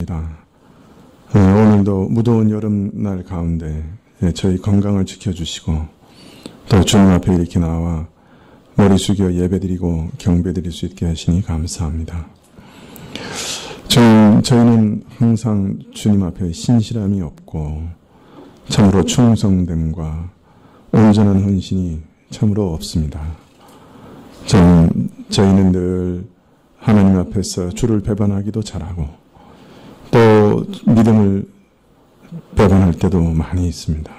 감사합니다. 오늘도 무더운 여름날 가운데 저희 건강을 지켜주시고 또 주님 앞에 이렇게 나와 머리 숙여 예배드리고 경배드릴 수 있게 하시니 감사합니다. 저희는 항상 주님 앞에 신실함이 없고 참으로 충성됨과 온전한 헌신이 참으로 없습니다. 저희는 늘 하나님 앞에서 주를 배반하기도 잘하고 또 믿음을 배반할 때도 많이 있습니다.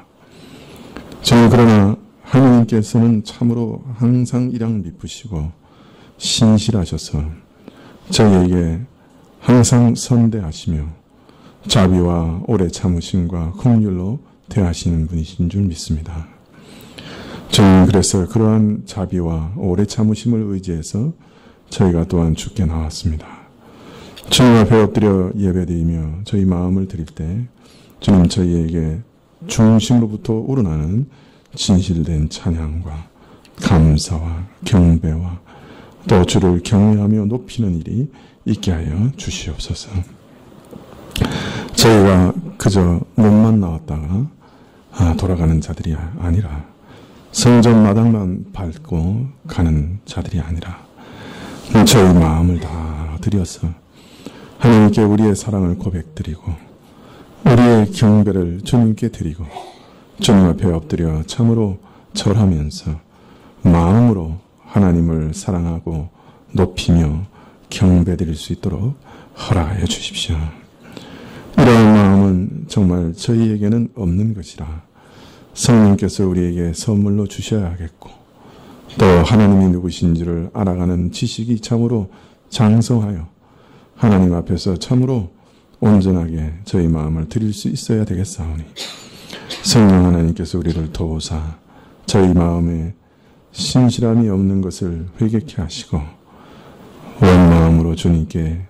저는 그러나 하나님께서는 참으로 항상 일양 미쁘시고 신실하셔서 저희에게 항상 선대하시며 자비와 오래 참으심과 긍휼로 대하시는 분이신 줄 믿습니다. 저는 그래서 그러한 자비와 오래 참으심을 의지해서 저희가 또한 주께 나왔습니다. 주님 앞에 엎드려 예배드리며 저희 마음을 드릴 때 주님 저희에게 중심으로부터 우러나는 진실된 찬양과 감사와 경배와 또 주를 경외하며 높이는 일이 있게 하여 주시옵소서. 저희가 그저 몸만 나왔다가 돌아가는 자들이 아니라 성전 마당만 밟고 가는 자들이 아니라 저희 마음을 다 들여서 하나님께 우리의 사랑을 고백드리고 우리의 경배를 주님께 드리고 주님 앞에 엎드려 참으로 절하면서 마음으로 하나님을 사랑하고 높이며 경배드릴 수 있도록 허락하여 주십시오. 이러한 마음은 정말 저희에게는 없는 것이라 성령께서 우리에게 선물로 주셔야 하겠고 또 하나님이 누구신지를 알아가는 지식이 참으로 장성하여 하나님 앞에서 참으로 온전하게 저희 마음을 드릴 수 있어야 되겠사오니 성령 하나님께서 우리를 도우사 저희 마음에 신실함이 없는 것을 회개케 하시고 온 마음으로 주님께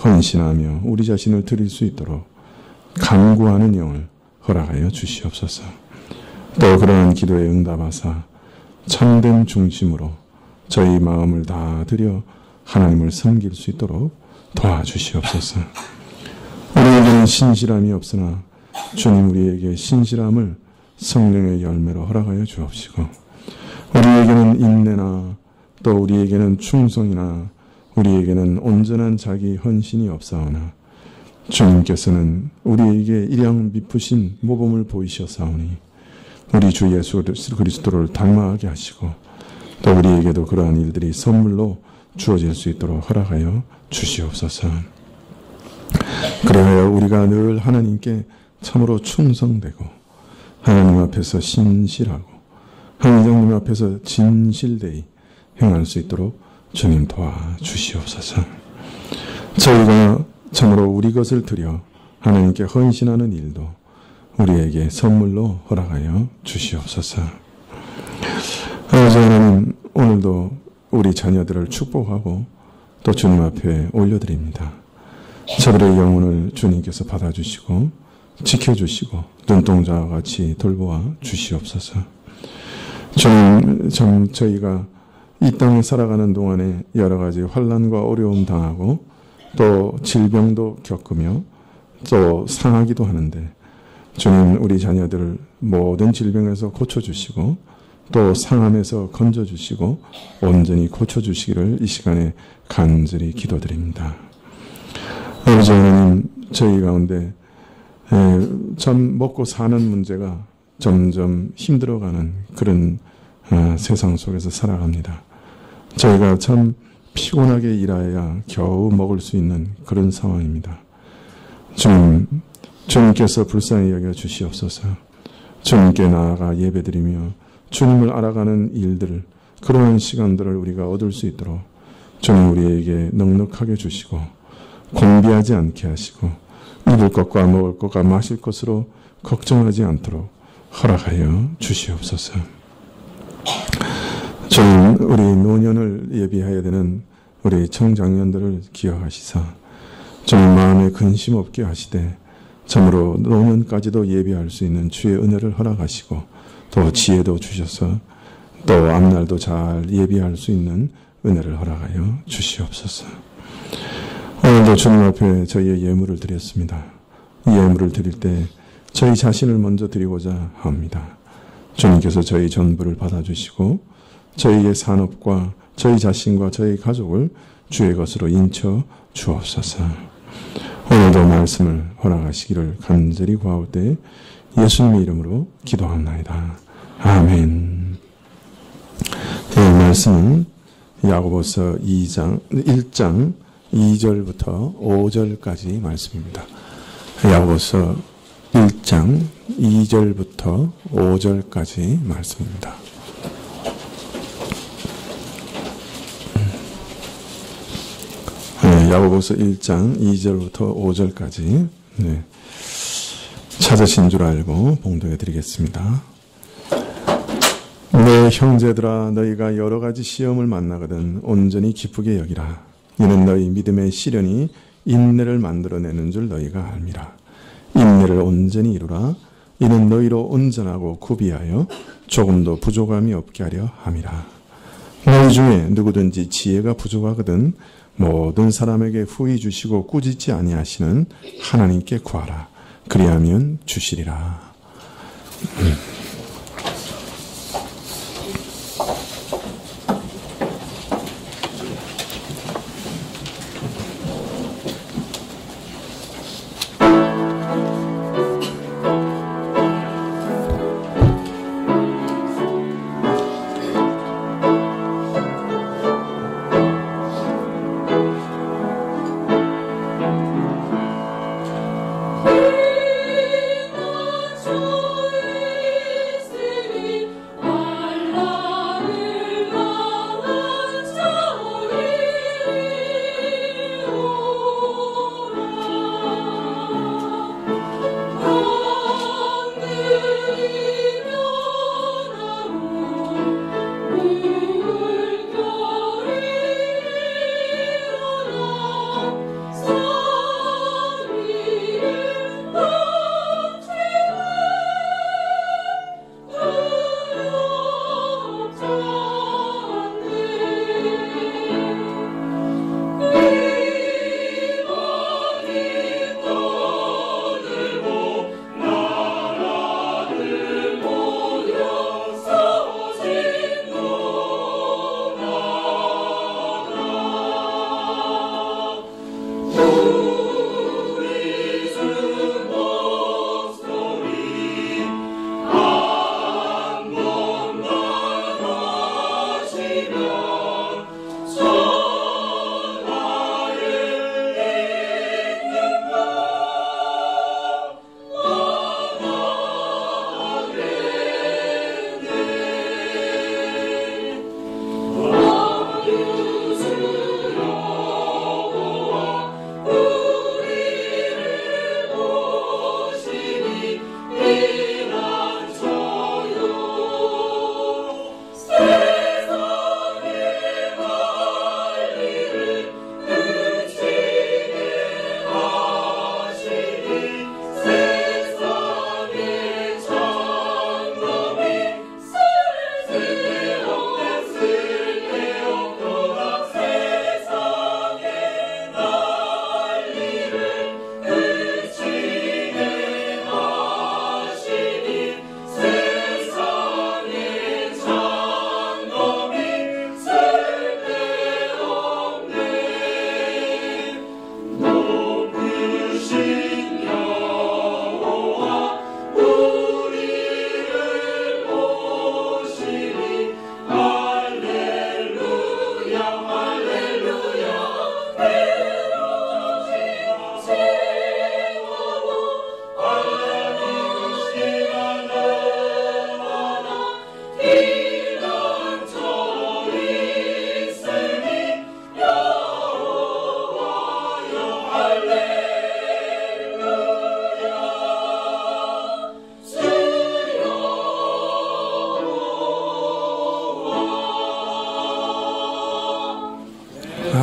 헌신하며 우리 자신을 드릴 수 있도록 간구하는 영을 허락하여 주시옵소서. 또 그러한 기도에 응답하사 참된 중심으로 저희 마음을 다 들여 하나님을 섬길 수 있도록 도와주시옵소서. 우리에게는 신실함이 없으나 주님 우리에게 신실함을 성령의 열매로 허락하여 주옵시고 우리에게는 인내나 또 우리에게는 충성이나 우리에게는 온전한 자기 헌신이 없사오나 주님께서는 우리에게 일양 미쁘신 모범을 보이셨사오니 우리 주 예수 그리스도를 닮아가게 하시고 또 우리에게도 그러한 일들이 선물로 주어질 수 있도록 허락하여 주시옵소서. 그래야 우리가 늘 하나님께 참으로 충성되고 하나님 앞에서 신실하고 하나님 앞에서 진실되이 행할 수 있도록 주님 도와주시옵소서. 저희가 참으로 우리 것을 드려 하나님께 헌신하는 일도 우리에게 선물로 허락하여 주시옵소서. 아버지 하나님, 오늘도 우리 자녀들을 축복하고 또 주님 앞에 올려드립니다. 저들의 영혼을 주님께서 받아주시고 지켜주시고 눈동자와 같이 돌보아 주시옵소서. 주님, 참 저희가 이 땅에 살아가는 동안에 여러 가지 환난과 어려움 당하고 또 질병도 겪으며 또 상하기도 하는데 주님 우리 자녀들을 모든 질병에서 고쳐주시고 또 상함에서 건져주시고 온전히 고쳐주시기를 이 시간에 간절히 기도드립니다. 아버지 하나님, 저희 가운데 참 먹고 사는 문제가 점점 힘들어가는 그런 세상 속에서 살아갑니다. 저희가 참 피곤하게 일하여야 겨우 먹을 수 있는 그런 상황입니다. 주님께서 불쌍히 여겨 주시옵소서. 주님께 나아가 예배드리며 주님을 알아가는 일들, 그러한 시간들을 우리가 얻을 수 있도록 주님 우리에게 넉넉하게 주시고 공비하지 않게 하시고 입을 것과 먹을 것과 마실 것으로 걱정하지 않도록 허락하여 주시옵소서. 주님, 우리 노년을 예비해야 되는 우리 청장년들을 기억하시사 주님 마음에 근심 없게 하시되 참으로 노년까지도 예비할 수 있는 주의 은혜를 허락하시고 또 지혜도 주셔서 또 앞날도 잘 예비할 수 있는 은혜를 허락하여 주시옵소서. 오늘도 주님 앞에 저희의 예물을 드렸습니다. 이 예물을 드릴 때 저희 자신을 먼저 드리고자 합니다. 주님께서 저희 전부를 받아주시고 저희의 산업과 저희 자신과 저희 가족을 주의 것으로 인쳐 주옵소서. 오늘도 말씀을 허락하시기를 간절히 구하오되 예수님의 이름으로 기도합나이다. 아멘. 이 말씀은 야고보서 1장 2절부터 5절까지 말씀입니다. 야고보서 1장 2절부터 5절까지 말씀입니다. 야고보서 1장 2절부터 5절까지 찾으신 줄 알고 봉독해 드리겠습니다. 내 형제들아, 너희가 여러 가지 시험을 만나거든 온전히 기쁘게 여기라. 이는 너희 믿음의 시련이 인내를 만들어내는 줄 너희가 알미라. 인내를 온전히 이루라. 이는 너희로 온전하고 구비하여 조금도 부족함이 없게 하려 함이라. 너희 중에 누구든지 지혜가 부족하거든 모든 사람에게 후히 주시고 꾸짖지 아니하시는 하나님께 구하라. 그리하면 주시리라.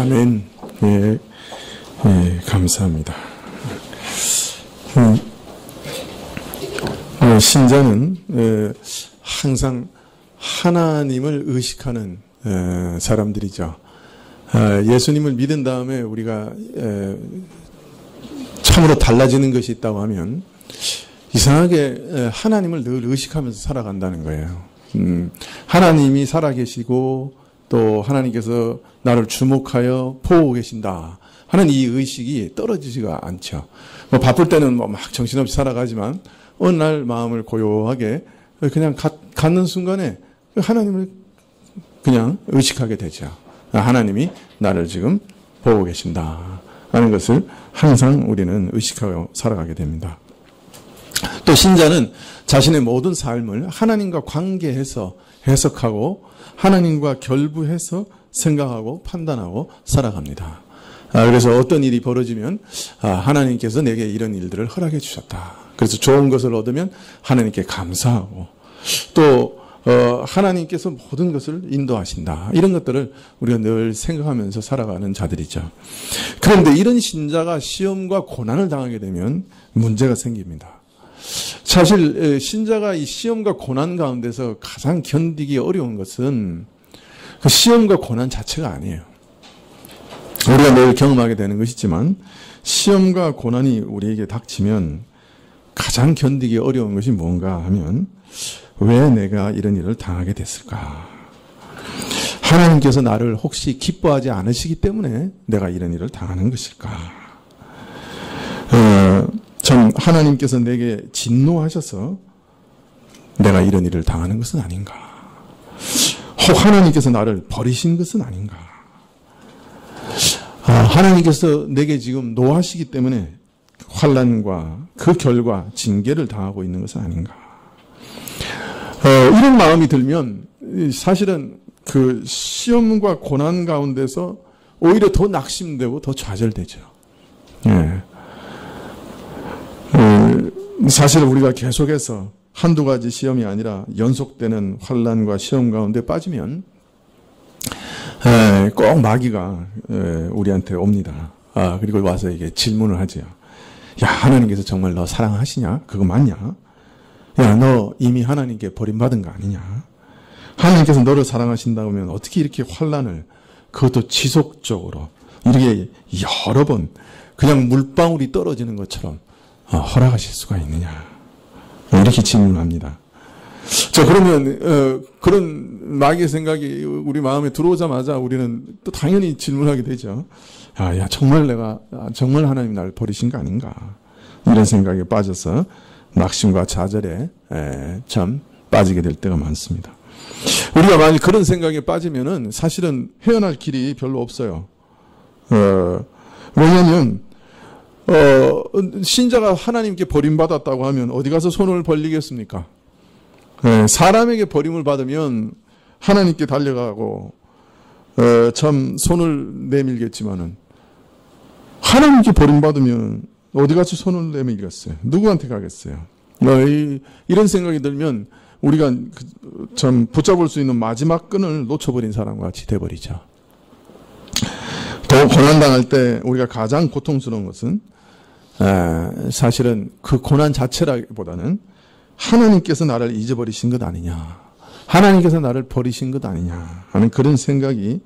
아멘. 예, 예, 감사합니다. 신자는 항상 하나님을 의식하는 사람들이죠. 예수님을 믿은 다음에 우리가 참으로 달라지는 것이 있다고 하면 이상하게 하나님을 늘 의식하면서 살아간다는 거예요. 하나님이 살아계시고 또 하나님께서 나를 주목하여 보고 계신다 하는 이 의식이 떨어지지가 않죠. 뭐 바쁠 때는 뭐 막 정신없이 살아가지만 어느 날 마음을 고요하게 그냥 갖는 순간에 하나님을 그냥 의식하게 되죠. 하나님이 나를 지금 보고 계신다 하는 것을 항상 우리는 의식하고 살아가게 됩니다. 또 신자는 자신의 모든 삶을 하나님과 관계해서 해석하고 하나님과 결부해서 생각하고 판단하고 살아갑니다. 그래서 어떤 일이 벌어지면 하나님께서 내게 이런 일들을 허락해 주셨다. 그래서 좋은 것을 얻으면 하나님께 감사하고 또 하나님께서 모든 것을 인도하신다. 이런 것들을 우리가 늘 생각하면서 살아가는 자들이죠. 그런데 이런 신자가 시험과 고난을 당하게 되면 문제가 생깁니다. 사실 신자가 이 시험과 고난 가운데서 가장 견디기 어려운 것은 그 시험과 고난 자체가 아니에요. 우리가 늘 경험하게 되는 것이지만 시험과 고난이 우리에게 닥치면 가장 견디기 어려운 것이 뭔가 하면 왜 내가 이런 일을 당하게 됐을까? 하나님께서 나를 혹시 기뻐하지 않으시기 때문에 내가 이런 일을 당하는 것일까? 참 하나님께서 내게 진노하셔서 내가 이런 일을 당하는 것은 아닌가? 혹 하나님께서 나를 버리신 것은 아닌가? 하나님께서 내게 지금 노하시기 때문에 환난과 그 결과 징계를 당하고 있는 것은 아닌가? 이런 마음이 들면 사실은 그 시험과 고난 가운데서 오히려 더 낙심되고 더 좌절되죠. 예. 사실 우리가 계속해서 한두 가지 시험이 아니라 연속되는 환난과 시험 가운데 빠지면 꼭 마귀가 우리한테 옵니다. 그리고 와서 이게 질문을 하죠. 야, 하나님께서 정말 너 사랑하시냐? 그거 맞냐? 야, 너 이미 하나님께 버림받은 거 아니냐? 하나님께서 너를 사랑하신다고 하면 어떻게 이렇게 환난을 그것도 지속적으로 이렇게 여러 번 그냥 물방울이 떨어지는 것처럼 허락하실 수가 있느냐? 이렇게 질문합니다. 자, 그러면 그런 마귀의 생각이 우리 마음에 들어오자마자 우리는 또 당연히 질문하게 되죠. 야, 정말 정말 하나님 나를 버리신 거 아닌가? 이런 생각에 빠져서 낙심과 좌절에 참 빠지게 될 때가 많습니다. 우리가 만약 그런 생각에 빠지면은 사실은 헤어날 길이 별로 없어요. 왜냐하면 신자가 하나님께 버림받았다고 하면 어디 가서 손을 벌리겠습니까? 사람에게 버림을 받으면 하나님께 달려가고 참 손을 내밀겠지만은 하나님께 버림받으면 어디 가서 손을 내밀겠어요? 누구한테 가겠어요? 이런 생각이 들면 우리가 참 붙잡을 수 있는 마지막 끈을 놓쳐버린 사람과 같이 돼버리죠. 더 고난당할 때 우리가 가장 고통스러운 것은 사실은 그 고난 자체라기보다는 하나님께서 나를 잊어버리신 것 아니냐, 하나님께서 나를 버리신 것 아니냐 하는 그런 생각이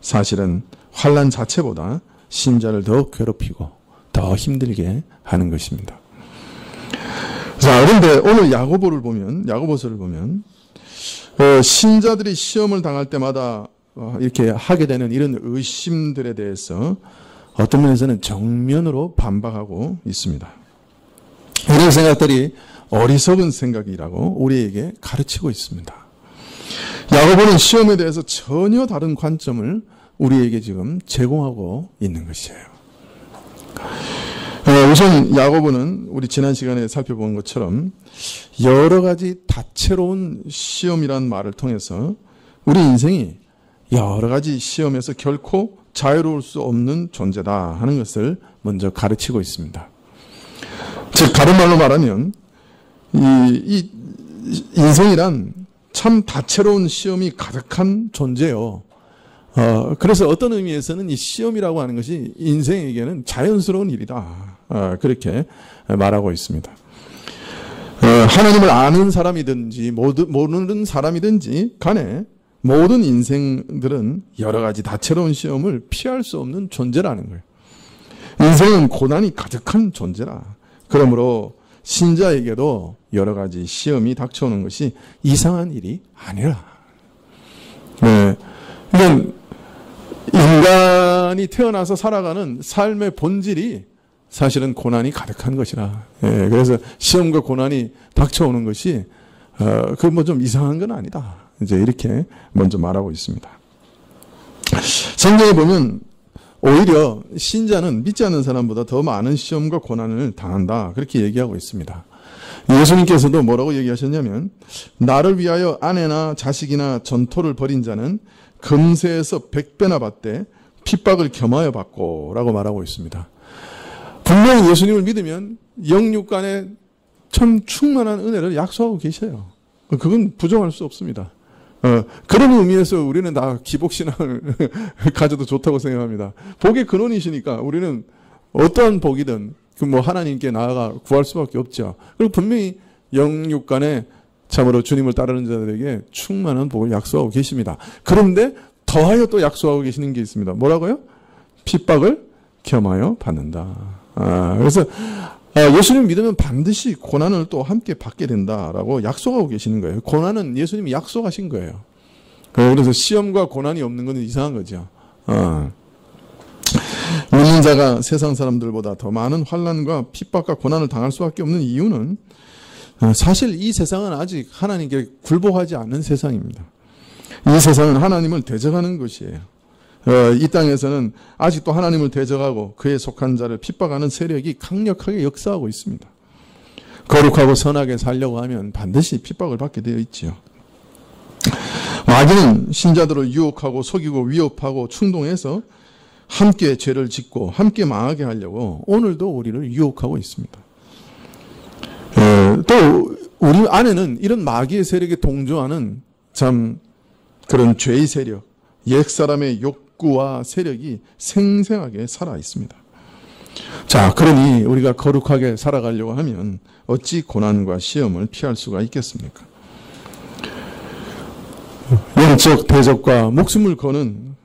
사실은 환난 자체보다 신자를 더 괴롭히고 더 힘들게 하는 것입니다. 자, 그런데 오늘 야고보서를 보면 신자들이 시험을 당할 때마다 이렇게 하게 되는 이런 의심들에 대해서 어떤 면에서는 정면으로 반박하고 있습니다. 이런 생각들이 어리석은 생각이라고 우리에게 가르치고 있습니다. 야고보는 시험에 대해서 전혀 다른 관점을 우리에게 지금 제공하고 있는 것이에요. 우선 야고보는 우리 지난 시간에 살펴본 것처럼 여러 가지 다채로운 시험이라는 말을 통해서 우리 인생이 여러 가지 시험에서 결코 자유로울 수 없는 존재다 하는 것을 먼저 가르치고 있습니다. 즉 다른 말로 말하면 이 인생이란 참 다채로운 시험이 가득한 존재요. 그래서 어떤 의미에서는 이 시험이라고 하는 것이 인생에게는 자연스러운 일이다. 그렇게 말하고 있습니다. 하나님을 아는 사람이든지 모르는 사람이든지 간에 모든 인생들은 여러 가지 다채로운 시험을 피할 수 없는 존재라는 거예요. 인생은 고난이 가득한 존재라. 그러므로 신자에게도 여러 가지 시험이 닥쳐오는 것이 이상한 일이 아니라. 네. 이건 인간이 태어나서 살아가는 삶의 본질이 사실은 고난이 가득한 것이라. 예, 그래서 시험과 고난이 닥쳐오는 것이 그 뭐 좀 이상한 건 아니다. 이제 이렇게 먼저 말하고 있습니다. 성경에 보면 오히려 신자는 믿지 않는 사람보다 더 많은 시험과 고난을 당한다. 그렇게 얘기하고 있습니다. 예수님께서도 뭐라고 얘기하셨냐면 나를 위하여 아내나 자식이나 전토를 벌인 자는 금세에서 100배나 받되 핍박을 겸하여 받고 라고 말하고 있습니다. 분명히 예수님을 믿으면 영육간에 참 충만한 은혜를 약속하고 계셔요. 그건 부정할 수 없습니다. 그런 의미에서 우리는 다 기복신앙을 가져도 좋다고 생각합니다. 복의 근원이시니까 우리는 어떠한 복이든 뭐 하나님께 나아가 구할 수밖에 없죠. 그리고 분명히 영육간에 참으로 주님을 따르는 자들에게 충만한 복을 약속하고 계십니다. 그런데 더하여 또 약속하고 계시는 게 있습니다. 뭐라고요? 핍박을 겸하여 받는다. 그래서 예수님 믿으면 반드시 고난을 또 함께 받게 된다라고 약속하고 계시는 거예요. 고난은 예수님이 약속하신 거예요. 그래서 시험과 고난이 없는 건 이상한 거죠. 믿는 자가 세상 사람들보다 더 많은 환난과 핍박과 고난을 당할 수밖에 없는 이유는 사실 이 세상은 아직 하나님께 굴복하지 않는 세상입니다. 이 세상은 하나님을 대적하는 것이에요. 이 땅에서는 아직도 하나님을 대적하고 그에 속한 자를 핍박하는 세력이 강력하게 역사하고 있습니다. 거룩하고 선하게 살려고 하면 반드시 핍박을 받게 되어 있지요. 마귀는 신자들을 유혹하고 속이고 위협하고 충동해서 함께 죄를 짓고 함께 망하게 하려고 오늘도 우리를 유혹하고 있습니다. 또 우리 안에는 이런 마귀의 세력에 동조하는 참 그런 죄의 세력, 옛사람의 욕구와 세력이 생생하게 살아 있습니다. 자, 그러니 우리가 거룩하게 살아가려고 하면 어찌 고난과 시험을 피할 수가 있겠습니까? 영적 대적과 목숨을 거는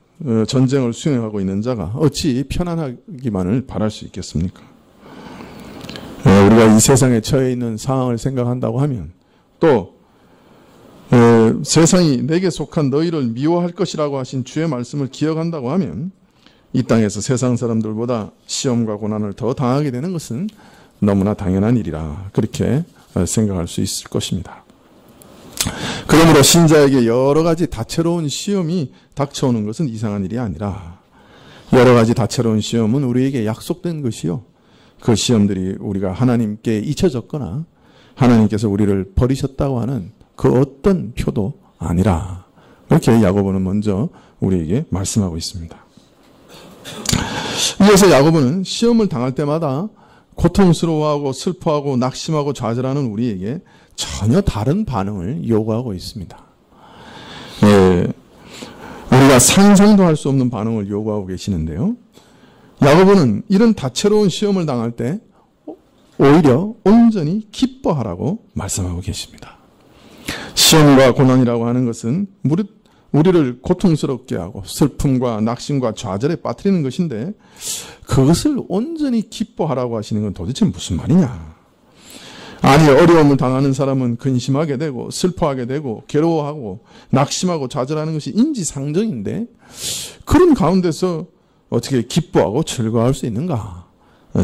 전쟁을 수행하고 있는 자가 어찌 편안하기만을 바랄 수 있겠습니까? 우리가 이 세상에 처해 있는 상황을 생각한다고 하면 또 세상이 내게 속한 너희를 미워할 것이라고 하신 주의 말씀을 기억한다고 하면 이 땅에서 세상 사람들보다 시험과 고난을 더 당하게 되는 것은 너무나 당연한 일이라 그렇게 생각할 수 있을 것입니다. 그러므로 신자에게 여러 가지 다채로운 시험이 닥쳐오는 것은 이상한 일이 아니라 여러 가지 다채로운 시험은 우리에게 약속된 것이요. 그 시험들이 우리가 하나님께 잊혀졌거나 하나님께서 우리를 버리셨다고 하는 그 어떤 표도 아니라 그렇게 야고보는 먼저 우리에게 말씀하고 있습니다. 이어서 야고보는 시험을 당할 때마다 고통스러워하고 슬퍼하고 낙심하고 좌절하는 우리에게 전혀 다른 반응을 요구하고 있습니다. 우리가 상상도 할 수 없는 반응을 요구하고 계시는데요. 야고보는 이런 다채로운 시험을 당할 때 오히려 온전히 기뻐하라고 말씀하고 계십니다. 시험과 고난이라고 하는 것은 우리를 고통스럽게 하고 슬픔과 낙심과 좌절에 빠뜨리는 것인데 그것을 온전히 기뻐하라고 하시는 건 도대체 무슨 말이냐? 아니, 어려움을 당하는 사람은 근심하게 되고 슬퍼하게 되고 괴로워하고 낙심하고 좌절하는 것이 인지상정인데 그런 가운데서 어떻게 기뻐하고 즐거워할 수 있는가?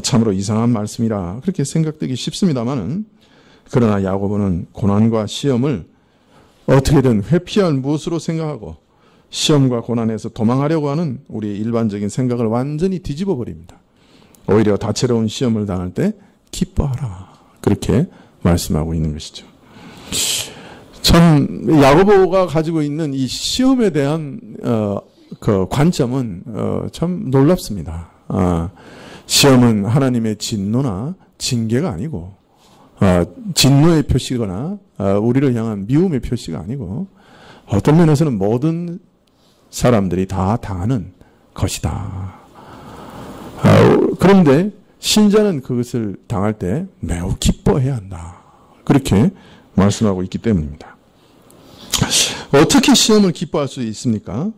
참으로 이상한 말씀이라 그렇게 생각되기 쉽습니다만은 그러나 야고보는 고난과 시험을 어떻게든 회피할 무엇으로 생각하고 시험과 고난에서 도망하려고 하는 우리의 일반적인 생각을 완전히 뒤집어 버립니다. 오히려 다채로운 시험을 당할 때 기뻐하라. 그렇게 말씀하고 있는 것이죠. 참 야고보가 가지고 있는 이 시험에 대한 그 관점은 참 놀랍습니다. 시험은 하나님의 진노나 징계가 아니고 진노의 표시거나 우리를 향한 미움의 표시가 아니고 어떤 면에서는 모든 사람들이 다 당하는 것이다. 그런데 신자는 그것을 당할 때 매우 기뻐해야 한다. 그렇게 말씀하고 있기 때문입니다. 어떻게 시험을 기뻐할 수 있습니까?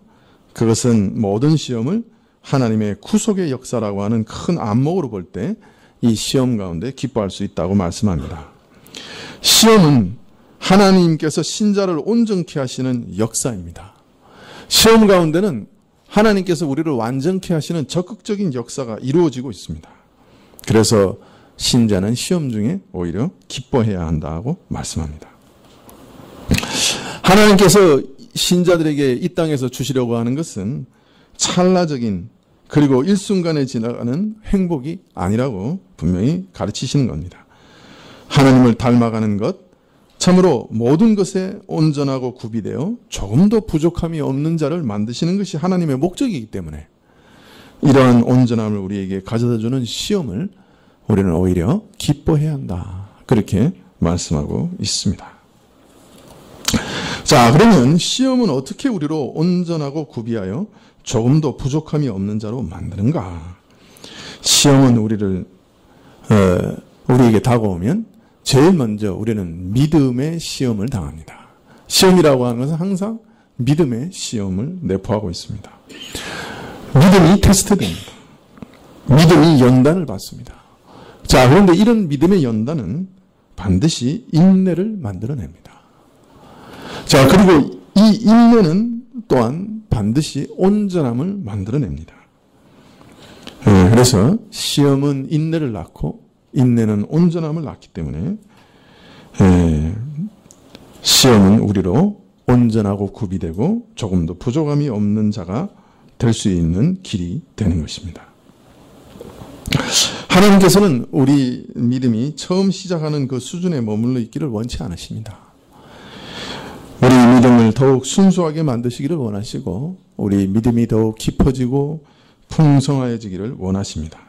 그것은 모든 시험을 하나님의 구속의 역사라고 하는 큰 안목으로 볼 때 이 시험 가운데 기뻐할 수 있다고 말씀합니다. 시험은 하나님께서 신자를 온전케 하시는 역사입니다. 시험 가운데는 하나님께서 우리를 완전케 하시는 적극적인 역사가 이루어지고 있습니다. 그래서 신자는 시험 중에 오히려 기뻐해야 한다고 말씀합니다. 하나님께서 신자들에게 이 땅에서 주시려고 하는 것은 찰나적인 그리고 일순간에 지나가는 행복이 아니라고 분명히 가르치시는 겁니다. 하나님을 닮아가는 것, 참으로 모든 것에 온전하고 구비되어 조금도 부족함이 없는 자를 만드시는 것이 하나님의 목적이기 때문에 이러한 온전함을 우리에게 가져다주는 시험을 우리는 오히려 기뻐해야 한다. 그렇게 말씀하고 있습니다. 자, 그러면 시험은 어떻게 우리로 온전하고 구비하여 조금도 부족함이 없는 자로 만드는가? 시험은 우리에게 다가오면 제일 먼저 우리는 믿음의 시험을 당합니다. 시험이라고 하는 것은 항상 믿음의 시험을 내포하고 있습니다. 믿음이 테스트됩니다. 믿음이 연단을 받습니다. 자, 그런데 이런 믿음의 연단은 반드시 인내를 만들어냅니다. 자, 그리고 이 인내는 또한 반드시 온전함을 만들어냅니다. 그래서 시험은 인내를 낳고 인내는 온전함을 낳기 때문에 시험은 우리로 온전하고 구비되고 조금도 부족함이 없는 자가 될 수 있는 길이 되는 것입니다. 하나님께서는 우리 믿음이 처음 시작하는 그 수준에 머물러 있기를 원치 않으십니다. 우리 믿음을 더욱 순수하게 만드시기를 원하시고 우리 믿음이 더욱 깊어지고 풍성해지기를 원하십니다.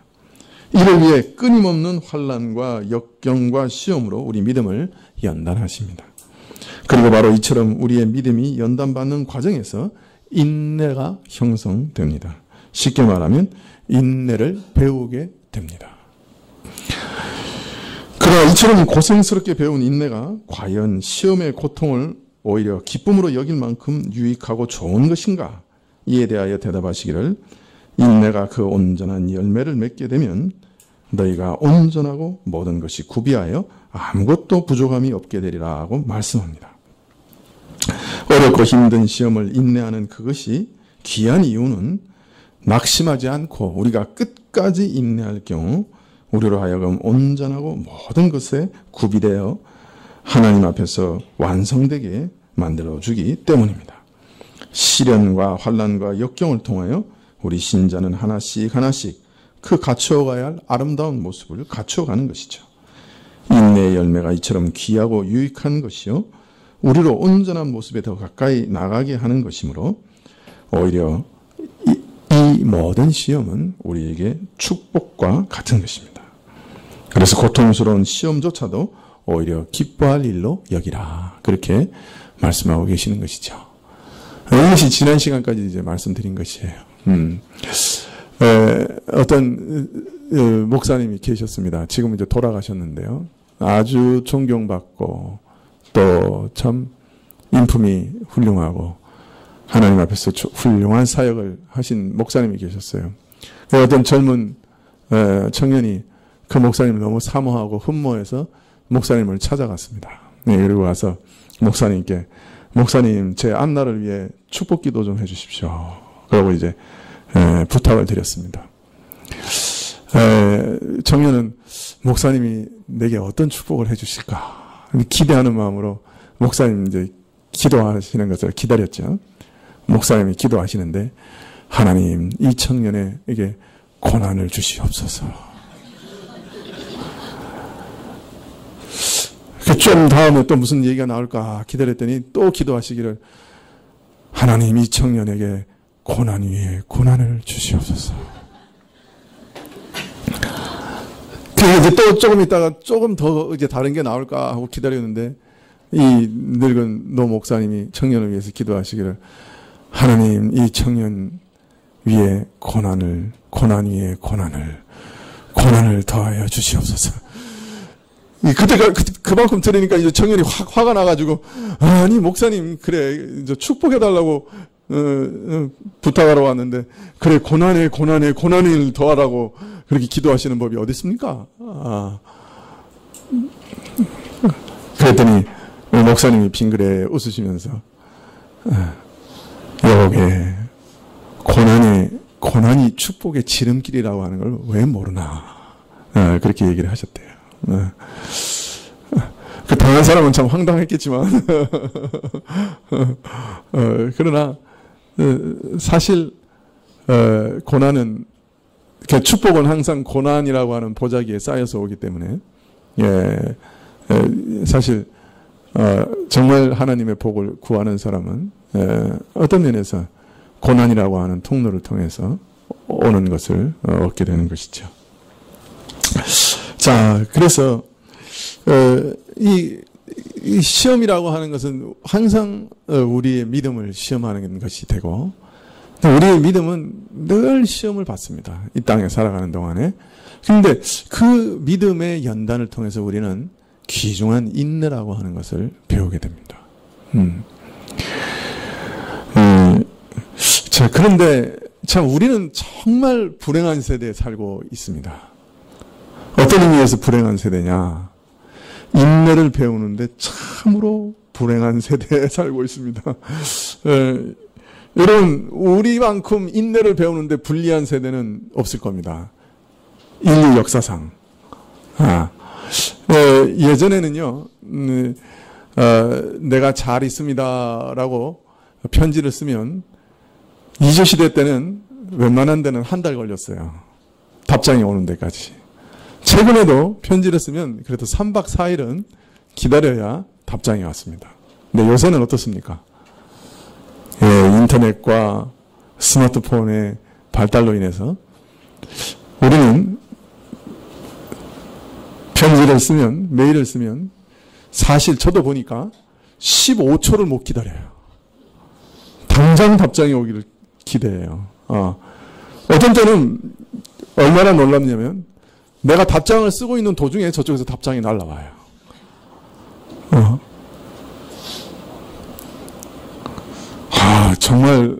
이를 위해 끊임없는 환난과 역경과 시험으로 우리 믿음을 연단하십니다. 그리고 바로 이처럼 우리의 믿음이 연단받는 과정에서 인내가 형성됩니다. 쉽게 말하면 인내를 배우게 됩니다. 그러나 이처럼 고생스럽게 배운 인내가 과연 시험의 고통을 오히려 기쁨으로 여길 만큼 유익하고 좋은 것인가? 이에 대하여 대답하시기를 인내가 그 온전한 열매를 맺게 되면 너희가 온전하고 모든 것이 구비하여 아무것도 부족함이 없게 되리라고 말씀합니다. 어렵고 힘든 시험을 인내하는 그것이 귀한 이유는 낙심하지 않고 우리가 끝까지 인내할 경우 우리로 하여금 온전하고 모든 것에 구비되어 하나님 앞에서 완성되게 만들어주기 때문입니다. 시련과 환난과 역경을 통하여 우리 신자는 하나씩 하나씩 그 갖추어가야 할 아름다운 모습을 갖추어가는 것이죠. 인내의 열매가 이처럼 귀하고 유익한 것이요 우리로 온전한 모습에 더 가까이 나가게 하는 것이므로 오히려 이 모든 시험은 우리에게 축복과 같은 것입니다. 그래서 고통스러운 시험조차도 오히려 기뻐할 일로 여기라. 그렇게 말씀하고 계시는 것이죠. 이것이 지난 시간까지 이제 말씀드린 것이에요. 어떤 목사님이 계셨습니다. 지금 이제 돌아가셨는데요. 아주 존경받고 또 참 인품이 훌륭하고 하나님 앞에서 훌륭한 사역을 하신 목사님이 계셨어요. 어떤 젊은 청년이 그 목사님을 너무 사모하고 흠모해서 목사님을 찾아갔습니다. 네, 그리고 와서 목사님께 목사님 제 안나를 위해 축복 기도 좀 해주십시오. 그러고 이제 부탁을 드렸습니다. 청년은 목사님이 내게 어떤 축복을 해주실까 기대하는 마음으로 목사님 이제 기도하시는 것을 기다렸죠. 목사님이 기도하시는데 하나님 이 청년에게 고난을 주시옵소서. 좀 다음에 또 무슨 얘기가 나올까 기다렸더니 또 기도하시기를 하나님 이 청년에게 고난 위에 고난을 주시옵소서. 그래서 이제 또 조금 있다가 조금 더 이제 다른 게 나올까 하고 기다렸는데 이 늙은 노 목사님이 청년을 위해서 기도하시기를 하나님 이 청년 위에 고난 위에 고난을 더하여 주시옵소서. 그때가 그만큼 들으니까 이제 청년이 화가 나가지고, 아니 목사님 그래 이제 축복해달라고 부탁하러 왔는데, 그래 고난을 더하라고 그렇게 기도하시는 법이 어디 있습니까? 그랬더니 목사님이 빙그레 웃으시면서, 여보게 고난이 축복의 지름길이라고 하는 걸 왜 모르나, 그렇게 얘기를 하셨대요. 그 당한 사람은 참 황당했겠지만 그러나 사실 고난은, 축복은 항상 고난이라고 하는 보자기에 쌓여서 오기 때문에, 사실 정말 하나님의 복을 구하는 사람은 어떤 면에서 고난이라고 하는 통로를 통해서 오는 것을 얻게 되는 것이죠. 자, 그래서 이 시험이라고 하는 것은 항상 우리의 믿음을 시험하는 것이 되고, 우리의 믿음은 늘 시험을 받습니다. 이 땅에 살아가는 동안에. 그런데 그 믿음의 연단을 통해서 우리는 귀중한 인내라고 하는 것을 배우게 됩니다. 자, 그런데 참 우리는 정말 불행한 세대에 살고 있습니다. 어떤 의미에서 불행한 세대냐? 인내를 배우는데 참으로 불행한 세대에 살고 있습니다. 여러분, 우리만큼 인내를 배우는데 불리한 세대는 없을 겁니다. 인류 역사상. 예전에는요, 내가 잘 있습니다라고 편지를 쓰면, 이조시대 때는 웬만한 데는 한 달 걸렸어요. 답장이 오는 데까지. 최근에도 편지를 쓰면 그래도 3박 4일은 기다려야 답장이 왔습니다. 근데 요새는 어떻습니까? 인터넷과 스마트폰의 발달로 인해서 우리는 편지를 쓰면, 메일을 쓰면, 사실 저도 보니까 15초를 못 기다려요. 당장 답장이 오기를 기대해요. 어떤 때는 얼마나 놀랍냐면, 내가 답장을 쓰고 있는 도중에 저쪽에서 답장이 날라와요. 정말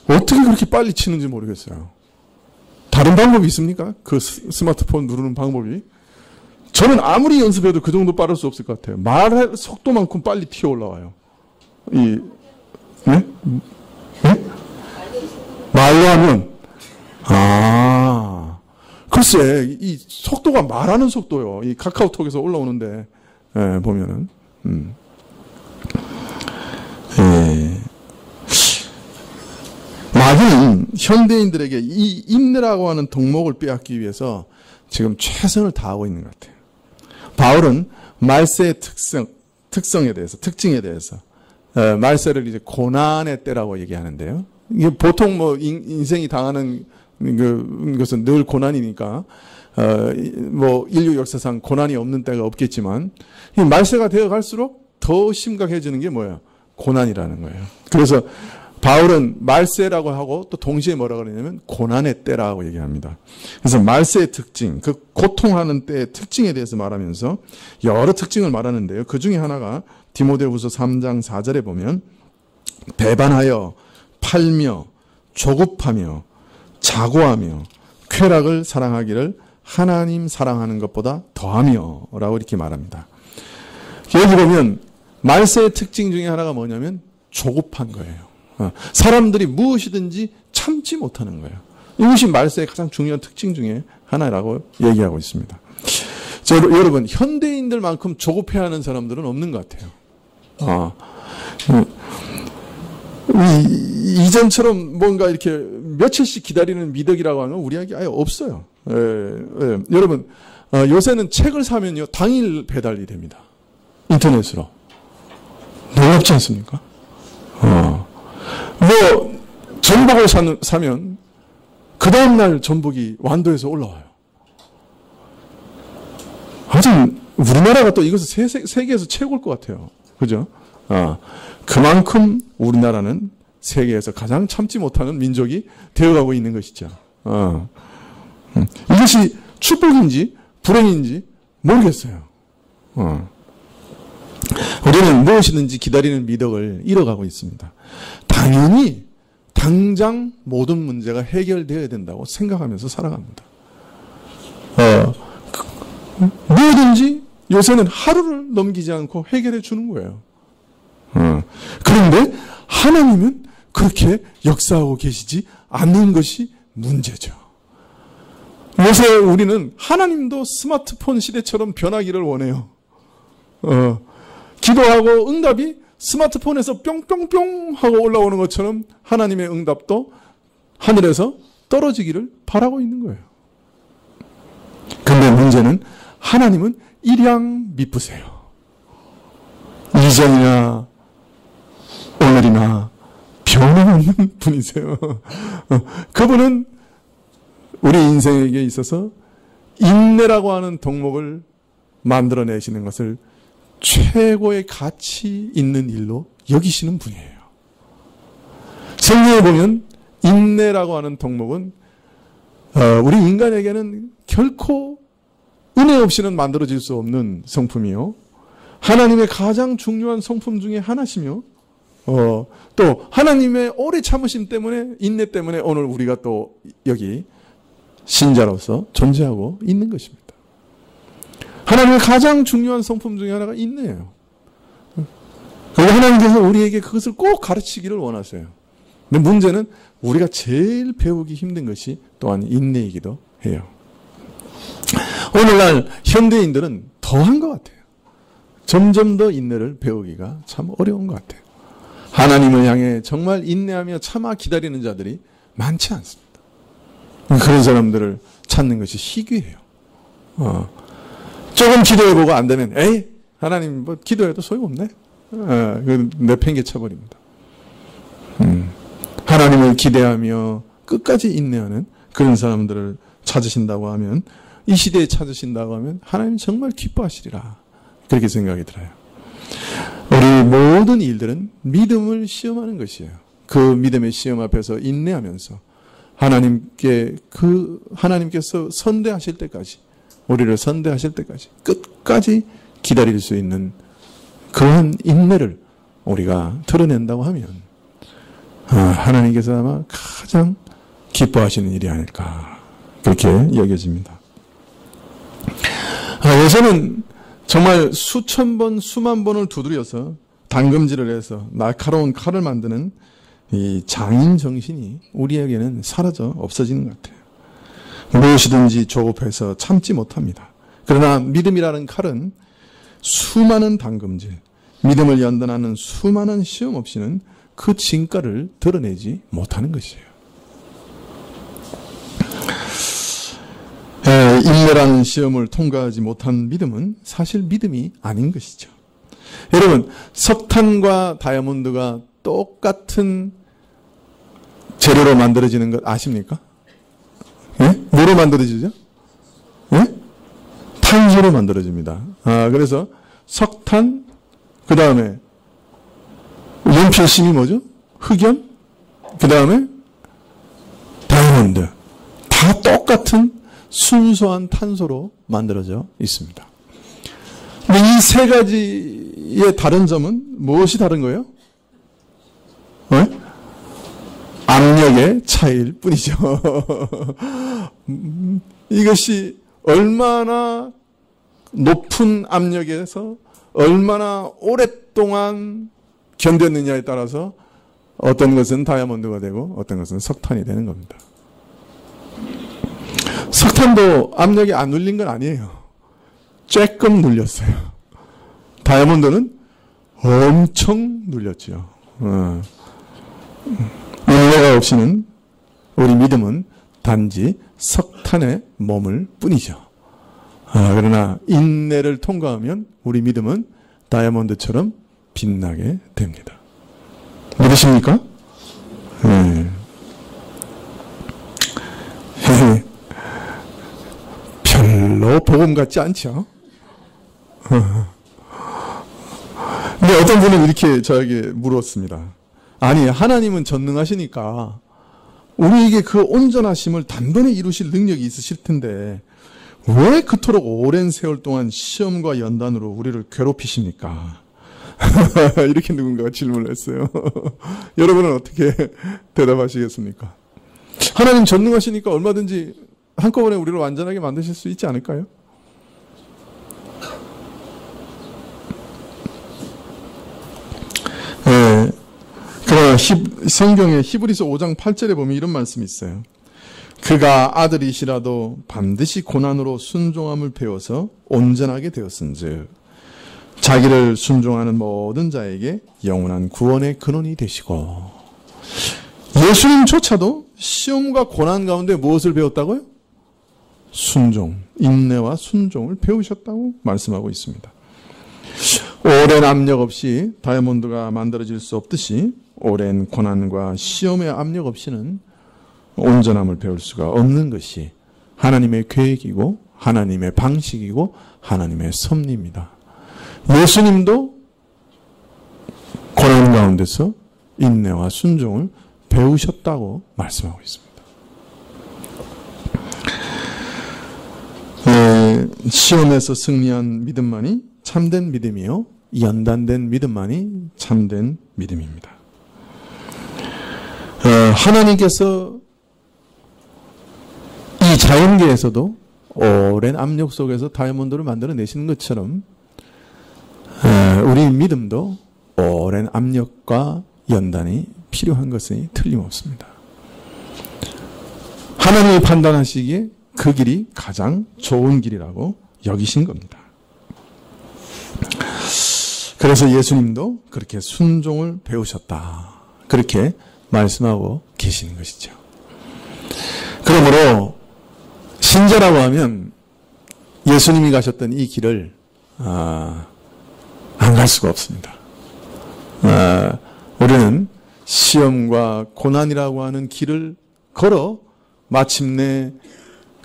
어떻게 그렇게 빨리 치는지 모르겠어요. 다른 방법이 있습니까? 그 스마트폰 누르는 방법이? 저는 아무리 연습해도 그 정도 빠를 수 없을 것 같아요. 말의 속도만큼 빨리 튀어 올라와요. 네? 말로 하면, 글쎄, 이 속도가 말하는 속도요. 이 카카오톡에서 올라오는데, 보면은, 마귀는 현대인들에게 이 인내라고 하는 덕목을 빼앗기 위해서 지금 최선을 다하고 있는 것 같아요. 바울은 말세의 특징에 대해서, 말세를 이제 고난의 때라고 얘기하는데요. 이게 보통 뭐 인생이 당하는 것은 늘 고난이니까, 뭐 인류 역사상 고난이 없는 때가 없겠지만, 이 말세가 되어 갈수록 더 심각해지는 게 뭐예요? 고난이라는 거예요. 그래서 바울은 말세라고 하고 또 동시에 뭐라 그러냐면 고난의 때라고 얘기합니다. 그래서 말세의 특징, 그 고통하는 때의 특징에 대해서 말하면서 여러 특징을 말하는데요. 그 중에 하나가 디모데후서 3장 4절에 보면, 배반하여 팔며 조급하며 자고하며 쾌락을 사랑하기를 하나님 사랑하는 것보다 더하며 라고 이렇게 말합니다. 여기 보면 말세의 특징 중에 하나가 뭐냐면 조급한 거예요. 사람들이 무엇이든지 참지 못하는 거예요. 이것이 말세의 가장 중요한 특징 중에 하나라고 얘기하고 있습니다. 여러분, 현대인들만큼 조급해하는 사람들은 없는 것 같아요. 이전처럼 뭔가 이렇게 며칠씩 기다리는 미덕이라고 하는 건 우리에게 아예 없어요. 여러분, 요새는 책을 사면요, 당일 배달이 됩니다. 인터넷으로. 놀랍지 않습니까? 뭐 전복을 사면 그 다음날 전복이 완도에서 올라와요. 하여튼 우리나라가 또 이것을 세계에서 최고일 것 같아요. 그죠? 그만큼 우리나라는 세계에서 가장 참지 못하는 민족이 되어가고 있는 것이죠. 이것이 축복인지 불행인지 모르겠어요. 우리는 무엇이든지 기다리는 미덕을 잃어가고 있습니다. 당연히 당장 모든 문제가 해결되어야 된다고 생각하면서 살아갑니다. 뭐든지 요새는 하루를 넘기지 않고 해결해 주는 거예요. 그런데 하나님은 그렇게 역사하고 계시지 않는 것이 문제죠. 요새 우리는 하나님도 스마트폰 시대처럼 변하기를 원해요. 기도하고 응답이 스마트폰에서 뿅뿅뿅 하고 올라오는 것처럼 하나님의 응답도 하늘에서 떨어지기를 바라고 있는 거예요. 그런데 문제는 하나님은 일양 미쁘세요. 이전이나 오늘이나 변함없는 분이세요. 그분은 우리 인생에게 있어서 인내라고 하는 덕목을 만들어내시는 것을 최고의 가치 있는 일로 여기시는 분이에요. 성경에 보면 인내라고 하는 덕목은 우리 인간에게는 결코 은혜 없이는 만들어질 수 없는 성품이요. 하나님의 가장 중요한 성품 중에 하나시며 또 하나님의 오래 참으심 때문에 인내 때문에 오늘 우리가 또 여기 신자로서 존재하고 있는 것입니다. 하나님의 가장 중요한 성품 중에 하나가 인내예요. 그리고 하나님께서 우리에게 그것을 꼭 가르치기를 원하세요. 근데 문제는 우리가 제일 배우기 힘든 것이 또한 인내이기도 해요. 오늘날 현대인들은 더한 것 같아요. 점점 더 인내를 배우기가 참 어려운 것 같아요. 하나님을 향해 정말 인내하며 참아 기다리는 자들이 많지 않습니다. 그런 사람들을 찾는 것이 희귀해요. 조금 기도해보고 안 되면 에이 하나님 뭐 기도해도 소용없네. 내팽개쳐버립니다. 하나님을 기대하며 끝까지 인내하는 그런 사람들을 찾으신다고 하면 이 시대에 찾으신다고 하면 하나님 정말 기뻐하시리라 그렇게 생각이 들어요. 우리 모든 일들은 믿음을 시험하는 것이에요. 그 믿음의 시험 앞에서 인내하면서 하나님께서 선대하실 때까지 우리를 선대하실 때까지 끝까지 기다릴 수 있는 그런 인내를 우리가 드러낸다고 하면 하나님께서 아마 가장 기뻐하시는 일이 아닐까 그렇게 여겨집니다. 요새는 정말 수천 번, 수만 번을 두드려서 당금질을 해서 날카로운 칼을 만드는 이 장인 정신이 우리에게는 사라져 없어지는 것 같아요. 무엇이든지 조급해서 참지 못합니다. 그러나 믿음이라는 칼은 수많은 당금질, 믿음을 연단하는 수많은 시험 없이는 그 진가를 드러내지 못하는 것이에요. 인내라는 시험을 통과하지 못한 믿음은 사실 믿음이 아닌 것이죠. 여러분, 석탄과 다이아몬드가 똑같은 재료로 만들어지는 것 아십니까? 예? 뭐로 만들어지죠? 예? 탄소로 만들어집니다. 그래서 석탄, 그 다음에 연필심이 뭐죠? 흑연, 그 다음에 다이아몬드. 다 똑같은 순수한 탄소로 만들어져 있습니다. 근데 이 세 가지의 다른 점은 무엇이 다른 거예요? 압력의 차이일 뿐이죠. 이것이 얼마나 높은 압력에서 얼마나 오랫동안 견뎠느냐에 따라서 어떤 것은 다이아몬드가 되고 어떤 것은 석탄이 되는 겁니다. 석탄도 압력이 안 눌린 건 아니에요. 쬐끔 눌렸어요. 다이아몬드는 엄청 눌렸죠. 인내가 없이는 우리 믿음은 단지 석탄에 머물 뿐이죠. 그러나 인내를 통과하면 우리 믿음은 다이아몬드처럼 빛나게 됩니다. 믿으십니까? 네. 별로 복음 같지 않죠? 근데 어떤 분은 이렇게 저에게 물었습니다. 아니, 하나님은 전능하시니까 우리에게 그 온전하심을 단번에 이루실 능력이 있으실 텐데 왜 그토록 오랜 세월 동안 시험과 연단으로 우리를 괴롭히십니까? 이렇게 누군가가 질문을 했어요. 여러분은 어떻게 대답하시겠습니까? 하나님 전능하시니까 얼마든지 한꺼번에 우리를 완전하게 만드실 수 있지 않을까요? 네. 그러나 성경의 히브리서 5장 8절에 보면 이런 말씀이 있어요. 그가 아들이시라도 반드시 고난으로 순종함을 배워서 온전하게 되었은즉 자기를 순종하는 모든 자에게 영원한 구원의 근원이 되시고. 예수님조차도 시험과 고난 가운데 무엇을 배웠다고요? 순종, 인내와 순종을 배우셨다고 말씀하고 있습니다. 오랜 압력 없이 다이아몬드가 만들어질 수 없듯이 오랜 고난과 시험의 압력 없이는 온전함을 배울 수가 없는 것이 하나님의 계획이고 하나님의 방식이고 하나님의 섭리입니다. 예수님도 고난 가운데서 인내와 순종을 배우셨다고 말씀하고 있습니다. 시험에서 승리한 믿음만이 참된 믿음이요, 연단된 믿음만이 참된 믿음입니다. 하나님께서 이 자연계에서도 오랜 압력 속에서 다이아몬드를 만들어내시는 것처럼 우리 믿음도 오랜 압력과 연단이 필요한 것이 틀림없습니다. 하나님이 판단하시기에 그 길이 가장 좋은 길이라고 여기신 겁니다. 그래서 예수님도 그렇게 순종을 배우셨다, 그렇게 말씀하고 계시는 것이죠. 그러므로 신자라고 하면 예수님이 가셨던 이 길을 안 갈 수가 없습니다. 우리는 시험과 고난이라고 하는 길을 걸어 마침내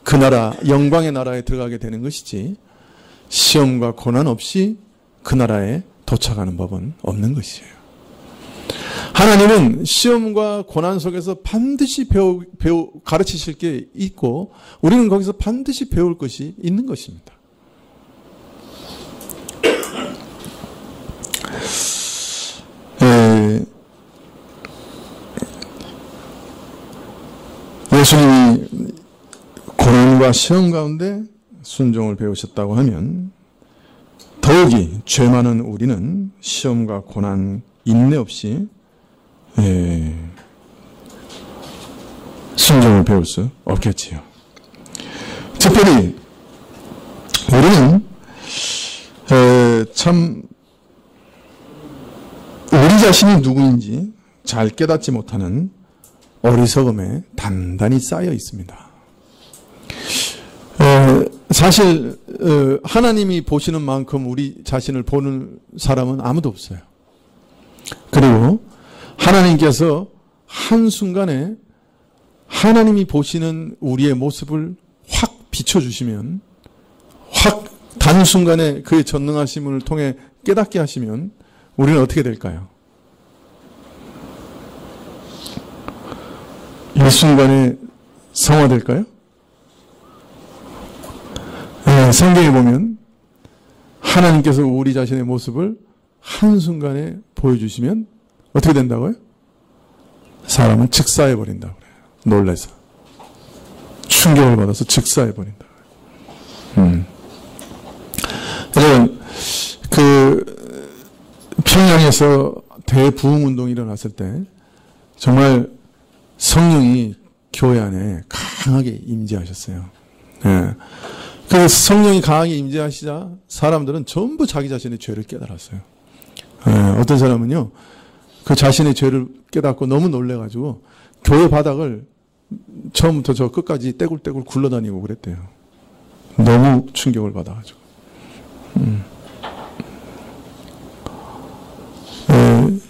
그 나라, 영광의 나라에 들어가게 되는 것이지, 시험과 고난 없이 그 나라에 도착하는 법은 없는 것이에요. 하나님은 시험과 고난 속에서 반드시 가르치실 게 있고, 우리는 거기서 반드시 배울 것이 있는 것입니다. 예수님이 고난과 시험 가운데 순종을 배우셨다고 하면 더욱이 죄 많은 우리는 시험과 고난, 인내 없이 순종을 배울 수 없겠지요. 특별히 우리는 참 우리 자신이 누구인지 잘 깨닫지 못하는 어리석음에 단단히 쌓여 있습니다. 사실 하나님이 보시는 만큼 우리 자신을 보는 사람은 아무도 없어요. 그리고 하나님께서 한순간에 하나님이 보시는 우리의 모습을 확 비춰주시면, 확 단순간에 그의 전능하심을 통해 깨닫게 하시면 우리는 어떻게 될까요? 일순간에 성화될까요? 성경에 보면 하나님께서 우리 자신의 모습을 한순간에 보여주시면 어떻게 된다고요? 사람은 즉사해버린다고 그래요. 놀라서. 충격을 받아서 즉사해버린다고 그래요. 여러분, 평양에서 대부흥운동이 일어났을 때 정말 성령이 교회 안에 강하게 임재하셨어요. 그래서 성령이 강하게 임재하시자 사람들은 전부 자기 자신의 죄를 깨달았어요. 어떤 사람은요, 그 자신의 죄를 깨닫고 너무 놀래가지고 교회 바닥을 처음부터 저 끝까지 떼굴떼굴 굴러다니고 그랬대요. 너무 충격을 받아가지고.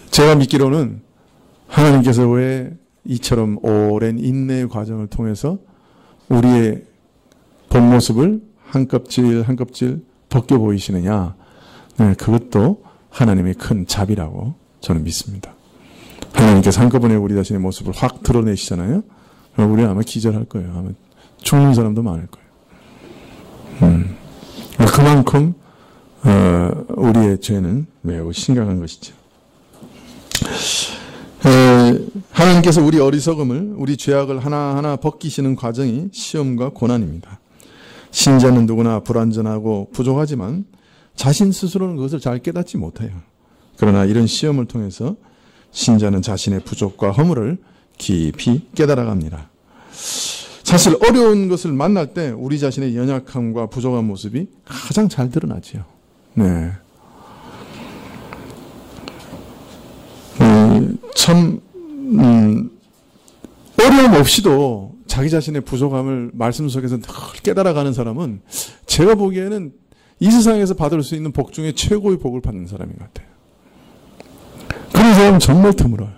제가 믿기로는 하나님께서 왜 이처럼 오랜 인내의 과정을 통해서 우리의 본 모습을 한 껍질 한 껍질 벗겨 보이시느냐, 그것도 하나님의 큰 자비라고 저는 믿습니다. 하나님께서 한꺼번에 우리 자신의 모습을 확 드러내시잖아요. 우리는 아마 기절할 거예요. 아마 죽는 사람도 많을 거예요. 그만큼 우리의 죄는 매우 심각한 것이죠. 하나님께서 우리 어리석음을, 우리 죄악을 하나하나 벗기시는 과정이 시험과 고난입니다. 신자는 누구나 불완전하고 부족하지만 자신 스스로는 그것을 잘 깨닫지 못해요. 그러나 이런 시험을 통해서 신자는 자신의 부족과 허물을 깊이 깨달아갑니다. 사실 어려운 것을 만날 때 우리 자신의 연약함과 부족한 모습이 가장 잘 드러나지요. 네. 참 어려움 없이도 자기 자신의 부족함을 말씀 속에서 늘 깨달아가는 사람은 제가 보기에는 이 세상에서 받을 수 있는 복 중에 최고의 복을 받는 사람인 것 같아요. 그런 사람은 정말 드물어요.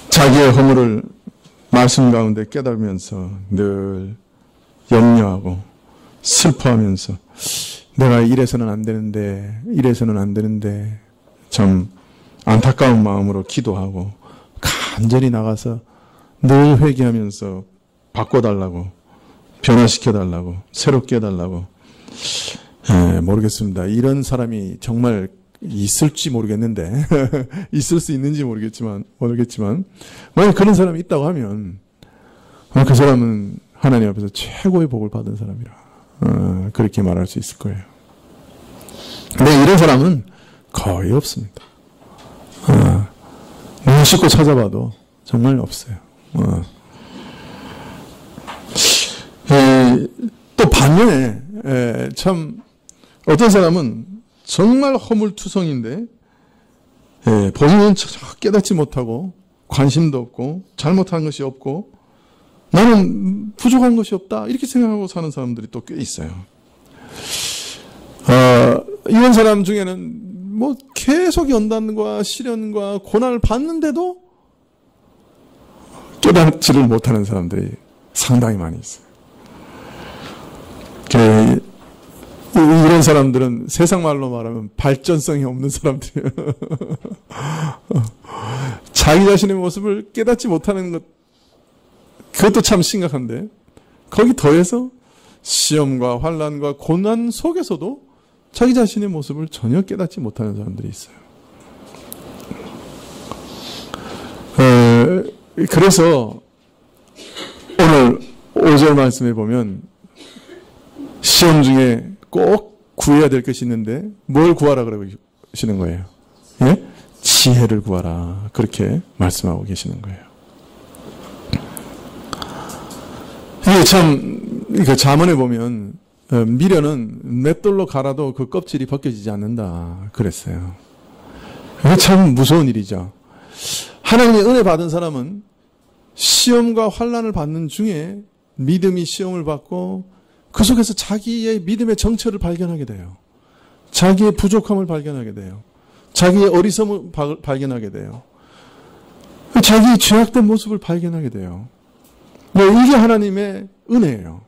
자기의 허물을 말씀 가운데 깨달으면서 늘 염려하고 슬퍼하면서 내가 이래서는 안 되는데 참 안타까운 마음으로 기도하고 간절히 나가서 늘 회개하면서 바꿔달라고, 변화시켜달라고, 새롭게 해달라고. 모르겠습니다. 이런 사람이 정말 있을지 모르겠는데 있을 수 있는지 모르겠지만 만약 그런 사람이 있다고 하면 그 사람은 하나님 앞에서 최고의 복을 받은 사람이라 그렇게 말할 수 있을 거예요. 근데 이런 사람은 거의 없습니다. 눈 씻고 찾아봐도 정말 없어요. 또 반면에 참 어떤 사람은 정말 허물투성인데 본인은 깨닫지 못하고 관심도 없고 잘못한 것이 없고 나는 부족한 것이 없다 이렇게 생각하고 사는 사람들이 또 꽤 있어요. 이런 사람 중에는 뭐 계속 연단과 시련과 고난을 받는데도 깨닫지를 못하는 사람들이 상당히 많이 있어요. 이런 사람들은 세상 말로 말하면 발전성이 없는 사람들이에요. 자기 자신의 모습을 깨닫지 못하는 것, 그것도 참 심각한데 거기 더해서 시험과 환난과 고난 속에서도 자기 자신의 모습을 전혀 깨닫지 못하는 사람들이 있어요. 그래서 오늘 5절 말씀에 보면 시험 중에 꼭 구해야 될 것이 있는데 뭘 구하라 그러시는 거예요? 예? 지혜를 구하라. 그렇게 말씀하고 계시는 거예요. 이게 참, 그 자문에 보면 미련은 맷돌로 갈아도 그 껍질이 벗겨지지 않는다. 그랬어요. 이게 참 무서운 일이죠. 하나님의 은혜 받은 사람은 시험과 환난을 받는 중에 믿음이 시험을 받고 그 속에서 자기의 믿음의 정체를 발견하게 돼요. 자기의 부족함을 발견하게 돼요. 자기의 어리석음을 발견하게 돼요. 자기의 죄악된 모습을 발견하게 돼요. 이게 하나님의 은혜예요.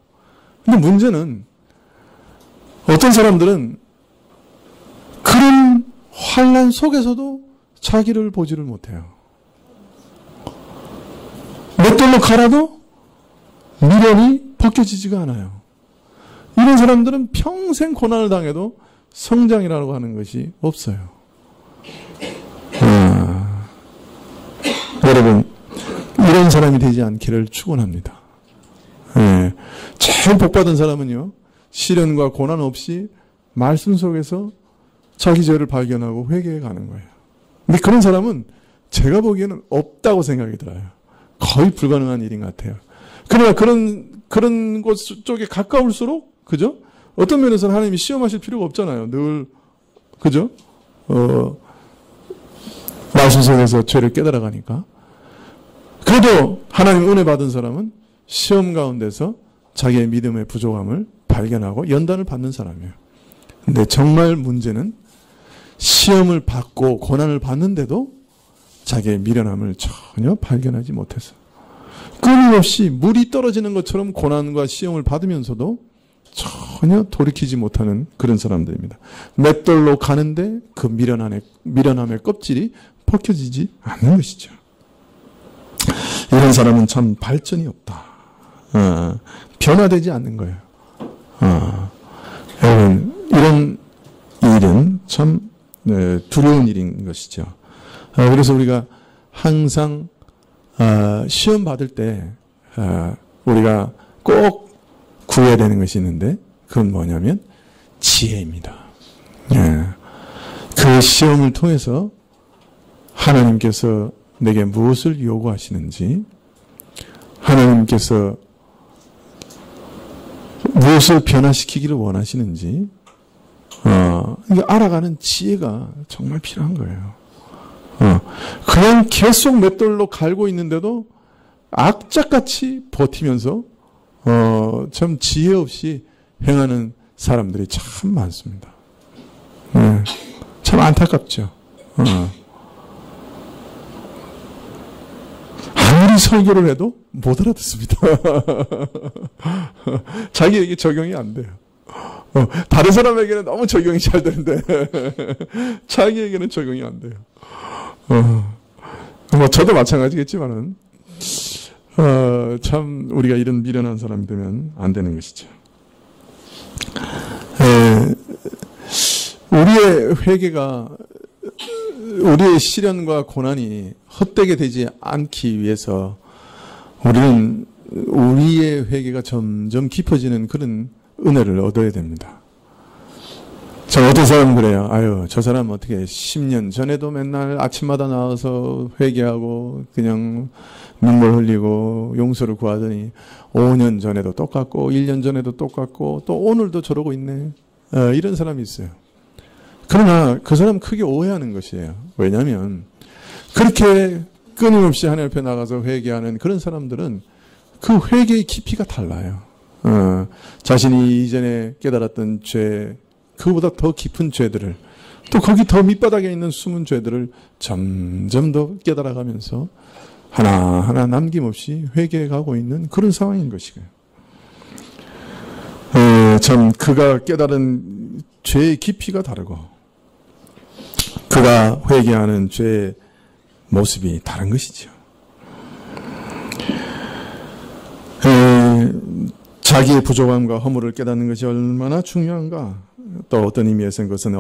근데 문제는 어떤 사람들은 그런 환난 속에서도 자기를 보지를 못해요. 맷돌로 갈아도 미련이 벗겨지지가 않아요. 이런 사람들은 평생 고난을 당해도 성장이라고 하는 것이 없어요. 여러분, 이런 사람이 되지 않기를 축원합니다. 제일 복받은 사람은요, 시련과 고난 없이 말씀 속에서 자기 죄를 발견하고 회개해 가는 거예요. 근데 그런 사람은 제가 보기에는 없다고 생각이 들어요. 거의 불가능한 일인 것 같아요. 그러나 그런 곳 쪽에 가까울수록, 그죠? 어떤 면에서는 하나님이 시험하실 필요가 없잖아요. 늘, 그죠? 말씀 속에서 죄를 깨달아가니까. 그래도 하나님 은혜 받은 사람은 시험 가운데서 자기의 믿음의 부족함을 발견하고 연단을 받는 사람이에요. 근데 정말 문제는 시험을 받고 고난을 받는데도 자기의 미련함을 전혀 발견하지 못해서 끊임없이 물이 떨어지는 것처럼 고난과 시험을 받으면서도 전혀 돌이키지 못하는 그런 사람들입니다. 맷돌로 가는데 그 미련함의 껍질이 벗겨지지 않는 것이죠. 이런 사람은 참 발전이 없다. 변화되지 않는 거예요. 여러분, 이런 일은 참 두려운 일인 것이죠. 그래서 우리가 항상 시험 받을 때 우리가 꼭 구해야 되는 것이 있는데 그건 뭐냐면 지혜입니다. 그 시험을 통해서 하나님께서 내게 무엇을 요구하시는지, 하나님께서 무엇을 변화시키기를 원하시는지 알아가는 지혜가 정말 필요한 거예요. 그냥 계속 맷돌로 갈고 있는데도 악착같이 버티면서 참 지혜 없이 행하는 사람들이 참 많습니다. 참 안타깝죠. 아무리 설교를 해도 못 알아듣습니다. 자기에게 적용이 안 돼요. 다른 사람에게는 너무 적용이 잘 되는데 자기에게는 적용이 안 돼요. 뭐 저도 마찬가지겠지만은 참 우리가 이런 미련한 사람이 되면 안 되는 것이죠. 우리의 회개가 우리의 시련과 고난이 헛되게 되지 않기 위해서 우리는 우리의 회개가 점점 깊어지는 그런 은혜를 얻어야 됩니다. 저 어떤 사람은 그래요. 아유, 저 사람 어떻게 10년 전에도 맨날 아침마다 나와서 회개하고 그냥 눈물 흘리고 용서를 구하더니 5년 전에도 똑같고 1년 전에도 똑같고 또 오늘도 저러고 있네. 이런 사람이 있어요. 그러나 그 사람 크게 오해하는 것이에요. 왜냐하면 그렇게 끊임없이 하나님 앞에 나가서 회개하는 그런 사람들은 그 회개의 깊이가 달라요. 자신이 이전에 깨달았던 죄, 그보다 더 깊은 죄들을, 또 거기 더 밑바닥에 있는 숨은 죄들을 점점 더 깨달아가면서 하나하나 남김없이 회개해가고 있는 그런 상황인 것이고요. 참 그가 깨달은 죄의 깊이가 다르고 그가 회개하는 죄의 모습이 다른 것이죠. 자기의 부족함과 허물을 깨닫는 것이 얼마나 중요한가. 또 어떤 의미에서는 그것은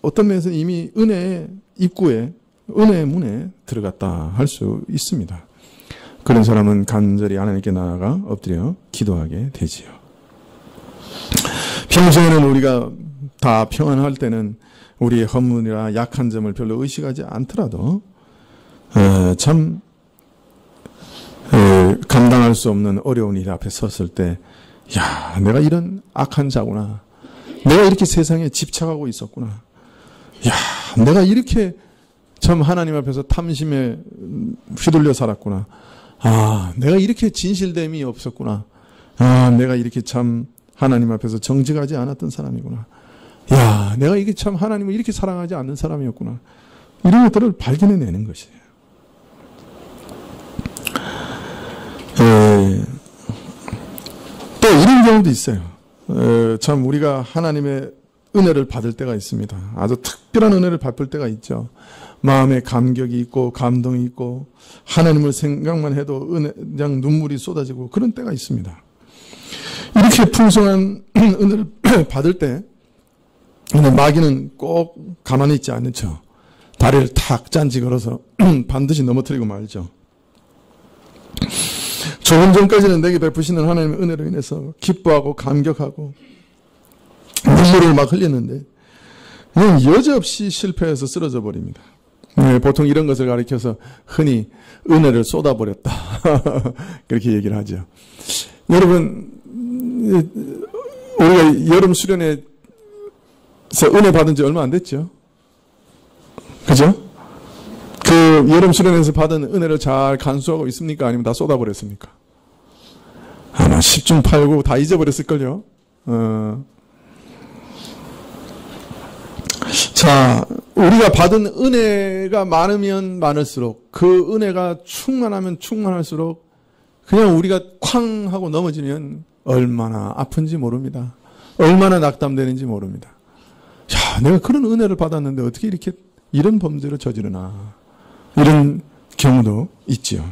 어떤 면에서는 이미 은혜의 입구에, 은혜의 문에 들어갔다 할 수 있습니다. 그런 사람은 간절히 하나님께 나아가 엎드려 기도하게 되지요. 평소에는 우리가 다 평안할 때는 우리의 허물이나 약한 점을 별로 의식하지 않더라도 참 감당할 수 없는 어려운 일 앞에 섰을 때, 야, 내가 이런 악한 자구나. 내가 이렇게 세상에 집착하고 있었구나. 야, 내가 이렇게 참 하나님 앞에서 탐심에 휘둘려 살았구나. 아, 내가 이렇게 진실됨이 없었구나. 아, 내가 이렇게 참 하나님 앞에서 정직하지 않았던 사람이구나. 야, 내가 이게 참 하나님을 이렇게 사랑하지 않는 사람이었구나. 이런 것들을 발견해내는 것이에요. 또 이런 경우도 있어요. 참 우리가 하나님의 은혜를 받을 때가 있습니다. 아주 특별한 은혜를 받을 때가 있죠. 마음에 감격이 있고 감동이 있고 하나님을 생각만 해도 그냥 눈물이 쏟아지고 그런 때가 있습니다. 이렇게 풍성한 은혜를 받을 때 마귀는 꼭 가만히 있지 않는 척 다리를 탁 짠지 걸어서 반드시 넘어뜨리고 말죠. 조금 전까지는 내게 베푸시는 하나님의 은혜로 인해서 기뻐하고 감격하고 눈물을 막 흘렸는데 그냥 여지없이 실패해서 쓰러져 버립니다. 보통 이런 것을 가리켜서 흔히 은혜를 쏟아버렸다 그렇게 얘기를 하죠. 여러분, 우리가 여름 수련회에서 은혜 받은 지 얼마 안 됐죠? 그죠? 그 여름 수련회에서 받은 은혜를 잘 간수하고 있습니까? 아니면 다 쏟아버렸습니까? 아마 10중 8구 다 잊어버렸을걸요. 자, 우리가 받은 은혜가 많으면 많을수록 그 은혜가 충만하면 충만할수록 그냥 우리가 쾅 하고 넘어지면 얼마나 아픈지 모릅니다. 얼마나 낙담되는지 모릅니다. 야, 내가 그런 은혜를 받았는데 어떻게 이렇게 이런 범죄를 저지르나. 이런 경우도 있지요.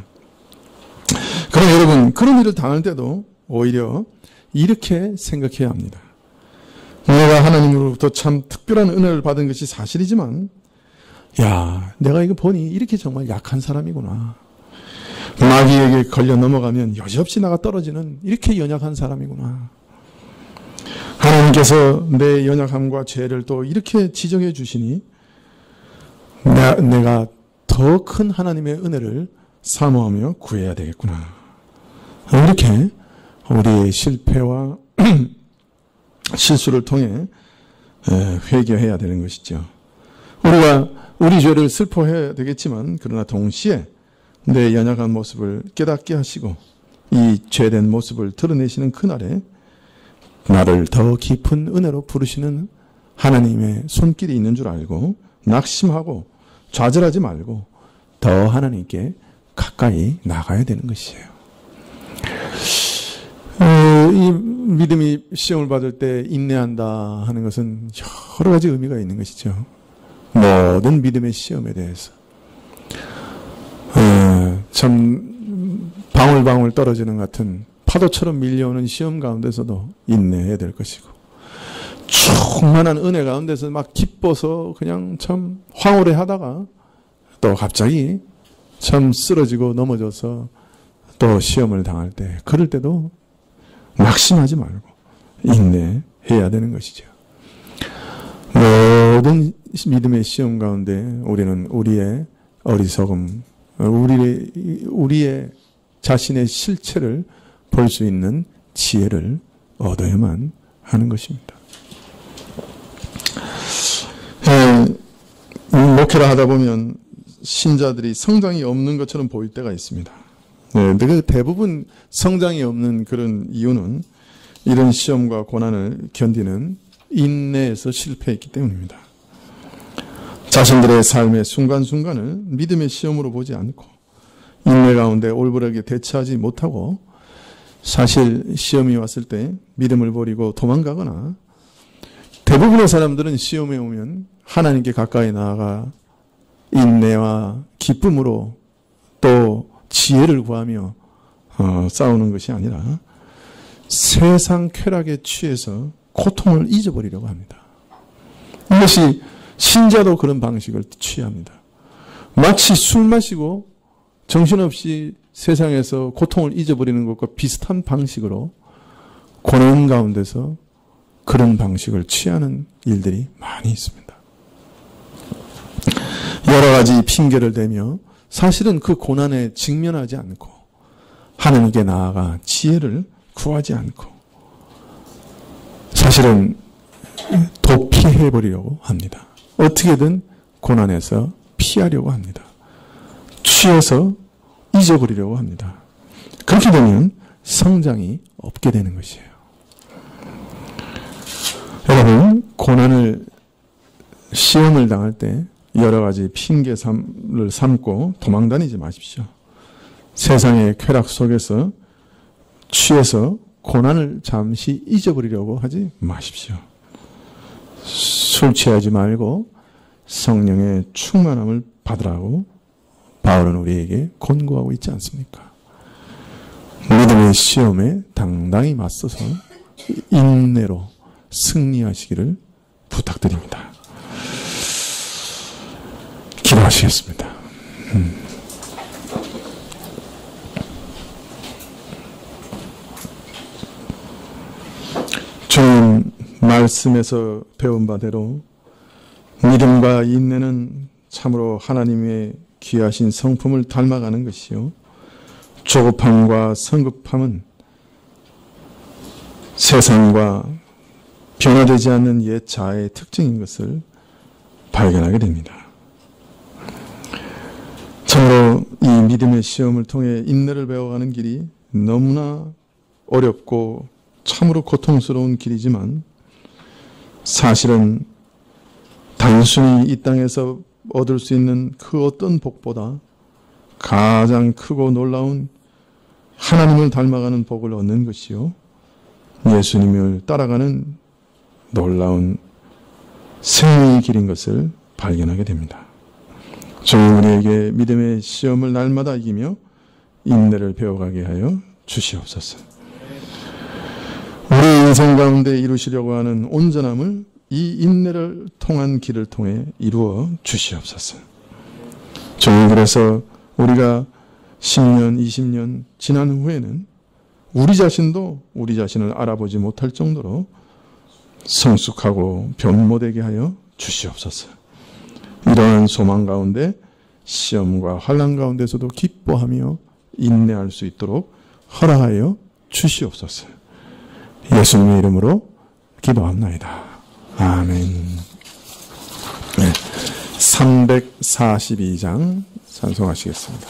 그럼 여러분, 그런 일을 당할 때도 오히려 이렇게 생각해야 합니다. 내가 하나님으로부터 참 특별한 은혜를 받은 것이 사실이지만, 야, 내가 이거 보니 이렇게 정말 약한 사람이구나. 마귀에게 걸려 넘어가면 여지없이 나가 떨어지는 이렇게 연약한 사람이구나. 하나님께서 내 연약함과 죄를 또 이렇게 지적해 주시니 내가 더 큰 하나님의 은혜를 사모하며 구해야 되겠구나. 이렇게 우리의 실패와 실수를 통해 회개해야 되는 것이죠. 우리가 우리 죄를 슬퍼해야 되겠지만 그러나 동시에 내 연약한 모습을 깨닫게 하시고 이 죄된 모습을 드러내시는 그날에 나를 더 깊은 은혜로 부르시는 하나님의 손길이 있는 줄 알고 낙심하고 좌절하지 말고 더 하나님께 가까이 나가야 되는 것이에요. 이 믿음이 시험을 받을 때 인내한다 하는 것은 여러 가지 의미가 있는 것이죠. 모든 믿음의 시험에 대해서 참 방울방울 떨어지는 같은 파도처럼 밀려오는 시험 가운데서도 인내해야 될 것이고, 충만한 은혜 가운데서 막 기뻐서 그냥 참 황홀해 하다가 또 갑자기 참 쓰러지고 넘어져서 또 시험을 당할 때, 그럴 때도 낙심하지 말고 인내해야 되는 것이죠. 모든 믿음의 시험 가운데 우리는 우리의 어리석음, 우리의 자신의 실체를 볼 수 있는 지혜를 얻어야만 하는 것입니다. 목회를 하다 보면 신자들이 성장이 없는 것처럼 보일 때가 있습니다. 근데 대부분 성장이 없는 그런 이유는 이런 시험과 고난을 견디는 인내에서 실패했기 때문입니다. 자신들의 삶의 순간순간을 믿음의 시험으로 보지 않고 인내 가운데 올바르게 대처하지 못하고 사실 시험이 왔을 때 믿음을 버리고 도망가거나, 대부분의 사람들은 시험에 오면 하나님께 가까이 나아가 인내와 기쁨으로 또 지혜를 구하며 싸우는 것이 아니라 세상 쾌락에 취해서 고통을 잊어버리려고 합니다. 이것이 신자도 그런 방식을 취합니다. 마치 술 마시고 정신없이 세상에서 고통을 잊어버리는 것과 비슷한 방식으로 고난 가운데서 그런 방식을 취하는 일들이 많이 있습니다. 여러 가지 핑계를 대며 사실은 그 고난에 직면하지 않고 하나님께 나아가 지혜를 구하지 않고 사실은 도피해버리려고 합니다. 어떻게든 고난에서 피하려고 합니다. 취해서 잊어버리려고 합니다. 그렇게 되면 성장이 없게 되는 것이에요. 여러분, 고난을, 시험을 당할 때 여러 가지 핑계를 삼고 도망다니지 마십시오. 세상의 쾌락 속에서 취해서 고난을 잠시 잊어버리려고 하지 마십시오. 술 취하지 말고 성령의 충만함을 받으라고 바울은 우리에게 권고하고 있지 않습니까? 믿음의 시험에 당당히 맞서서 인내로 승리하시기를 부탁드립니다. 기도하시겠습니다. 주님 말씀에서 배운 바대로 믿음과 인내는 참으로 하나님의 귀하신 성품을 닮아가는 것이요, 조급함과 성급함은 세상과 변화되지 않는 옛 자아의 특징인 것을 발견하게 됩니다. 참으로 이 믿음의 시험을 통해 인내를 배워가는 길이 너무나 어렵고 참으로 고통스러운 길이지만 사실은 단순히 이 땅에서 얻을 수 있는 그 어떤 복보다 가장 크고 놀라운 하나님을 닮아가는 복을 얻는 것이요, 예수님을 따라가는 놀라운 생명의 길인 것을 발견하게 됩니다. 주님, 우리에게 믿음의 시험을 날마다 이기며 인내를 배워가게 하여 주시옵소서. 우리 인생 가운데 이루시려고 하는 온전함을 이 인내를 통한 길을 통해 이루어 주시옵소서. 주님, 그래서 우리가 10년, 20년 지난 후에는 우리 자신도 우리 자신을 알아보지 못할 정도로 성숙하고 변모되게 하여 주시옵소서. 이러한 소망 가운데 시험과 환난 가운데서도 기뻐하며 인내할 수 있도록 허락하여 주시옵소서. 예수님의 이름으로 기도합나이다. 아멘. 342장 찬송하시겠습니다.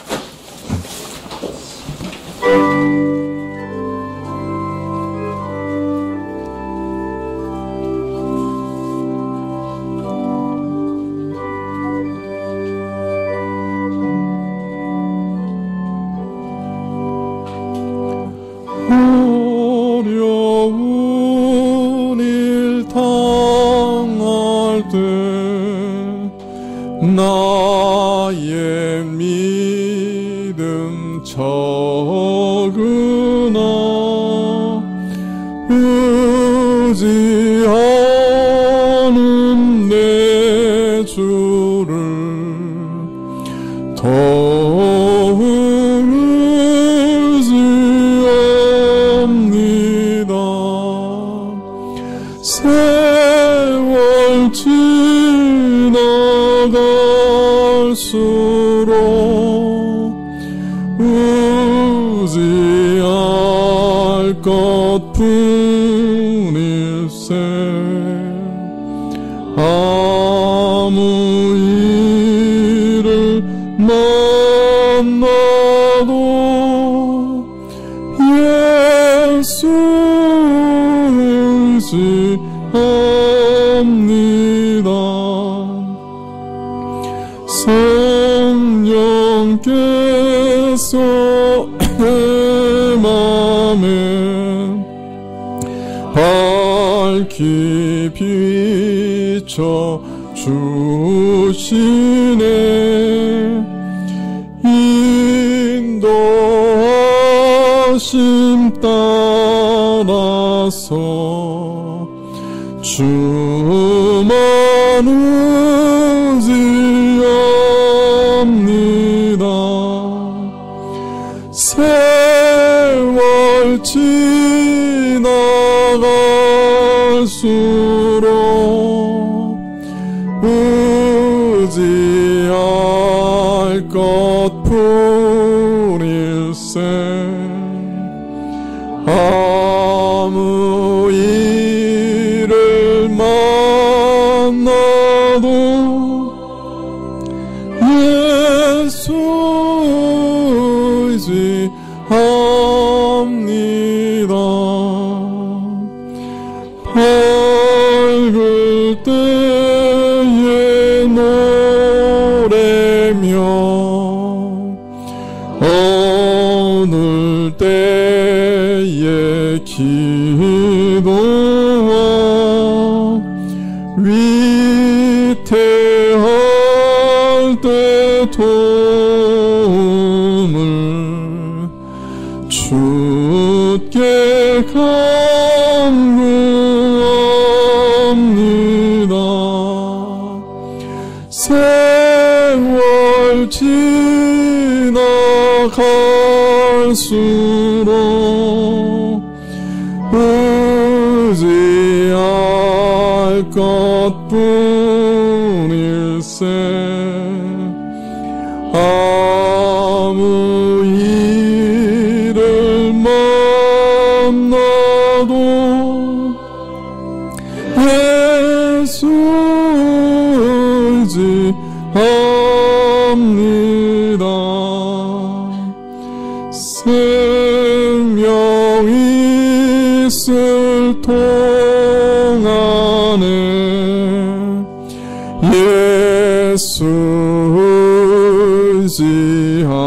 어려운 일 당할 때 나의 믿음 적으나 의지하는 내 주를 더욱 의지합니다. 세월 지나갈수록 의지할 것뿐일세. 아무 일을 만나도 예수 의지합니다. 성령께서 내 맘에 밝히 비춰 주시네. 인도하심 따라서 주만 의지합니다. 세월 지나갈수록 의지할 것뿐일세. 아무 일을 만나도 예수 의지합니다. 밝을 때에 노래며 어눌 때에 기도와 위태할 때 도움을 주께 간구합니다. 세월 지나갈수록 의지할 것뿐일세. 아무 일을 만나도 예수 의지합니다. 생명 있을 동안에 예수 의지합니다.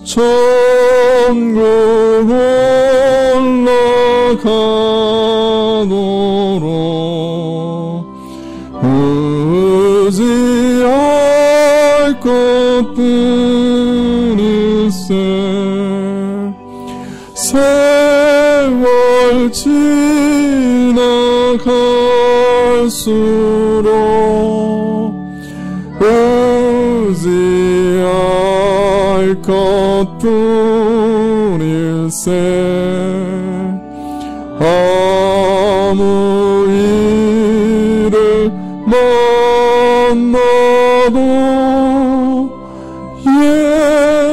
천국 올라가도록 의지할 것 뿐일세. 세월 지나갈수록 의지할 것뿐일세. 아무 일을 만나도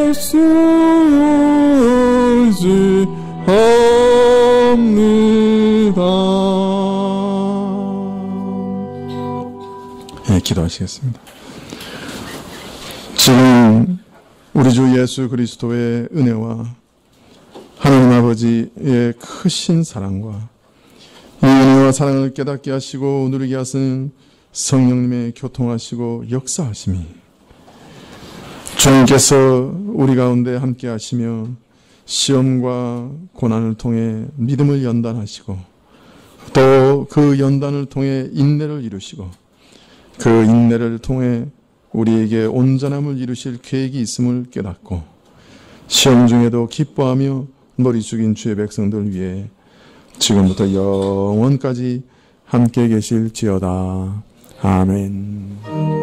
예수 의지합니다. 네, 기도하시겠습니다. 지금 우리 주 예수 그리스도의 은혜와 하나님 아버지의 크신 사랑과 이 은혜와 사랑을 깨닫게 하시고 누리게 하시는 성령님의 교통하시고 역사하심이 주님께서 우리 가운데 함께 하시며 시험과 고난을 통해 믿음을 연단하시고 또 그 연단을 통해 인내를 이루시고 그 인내를 통해 우리에게 온전함을 이루실 계획이 있음을 깨닫고 시험 중에도 기뻐하며 머리 숙인 주의 백성들 위해 지금부터 영원까지 함께 계실지어다. 아멘.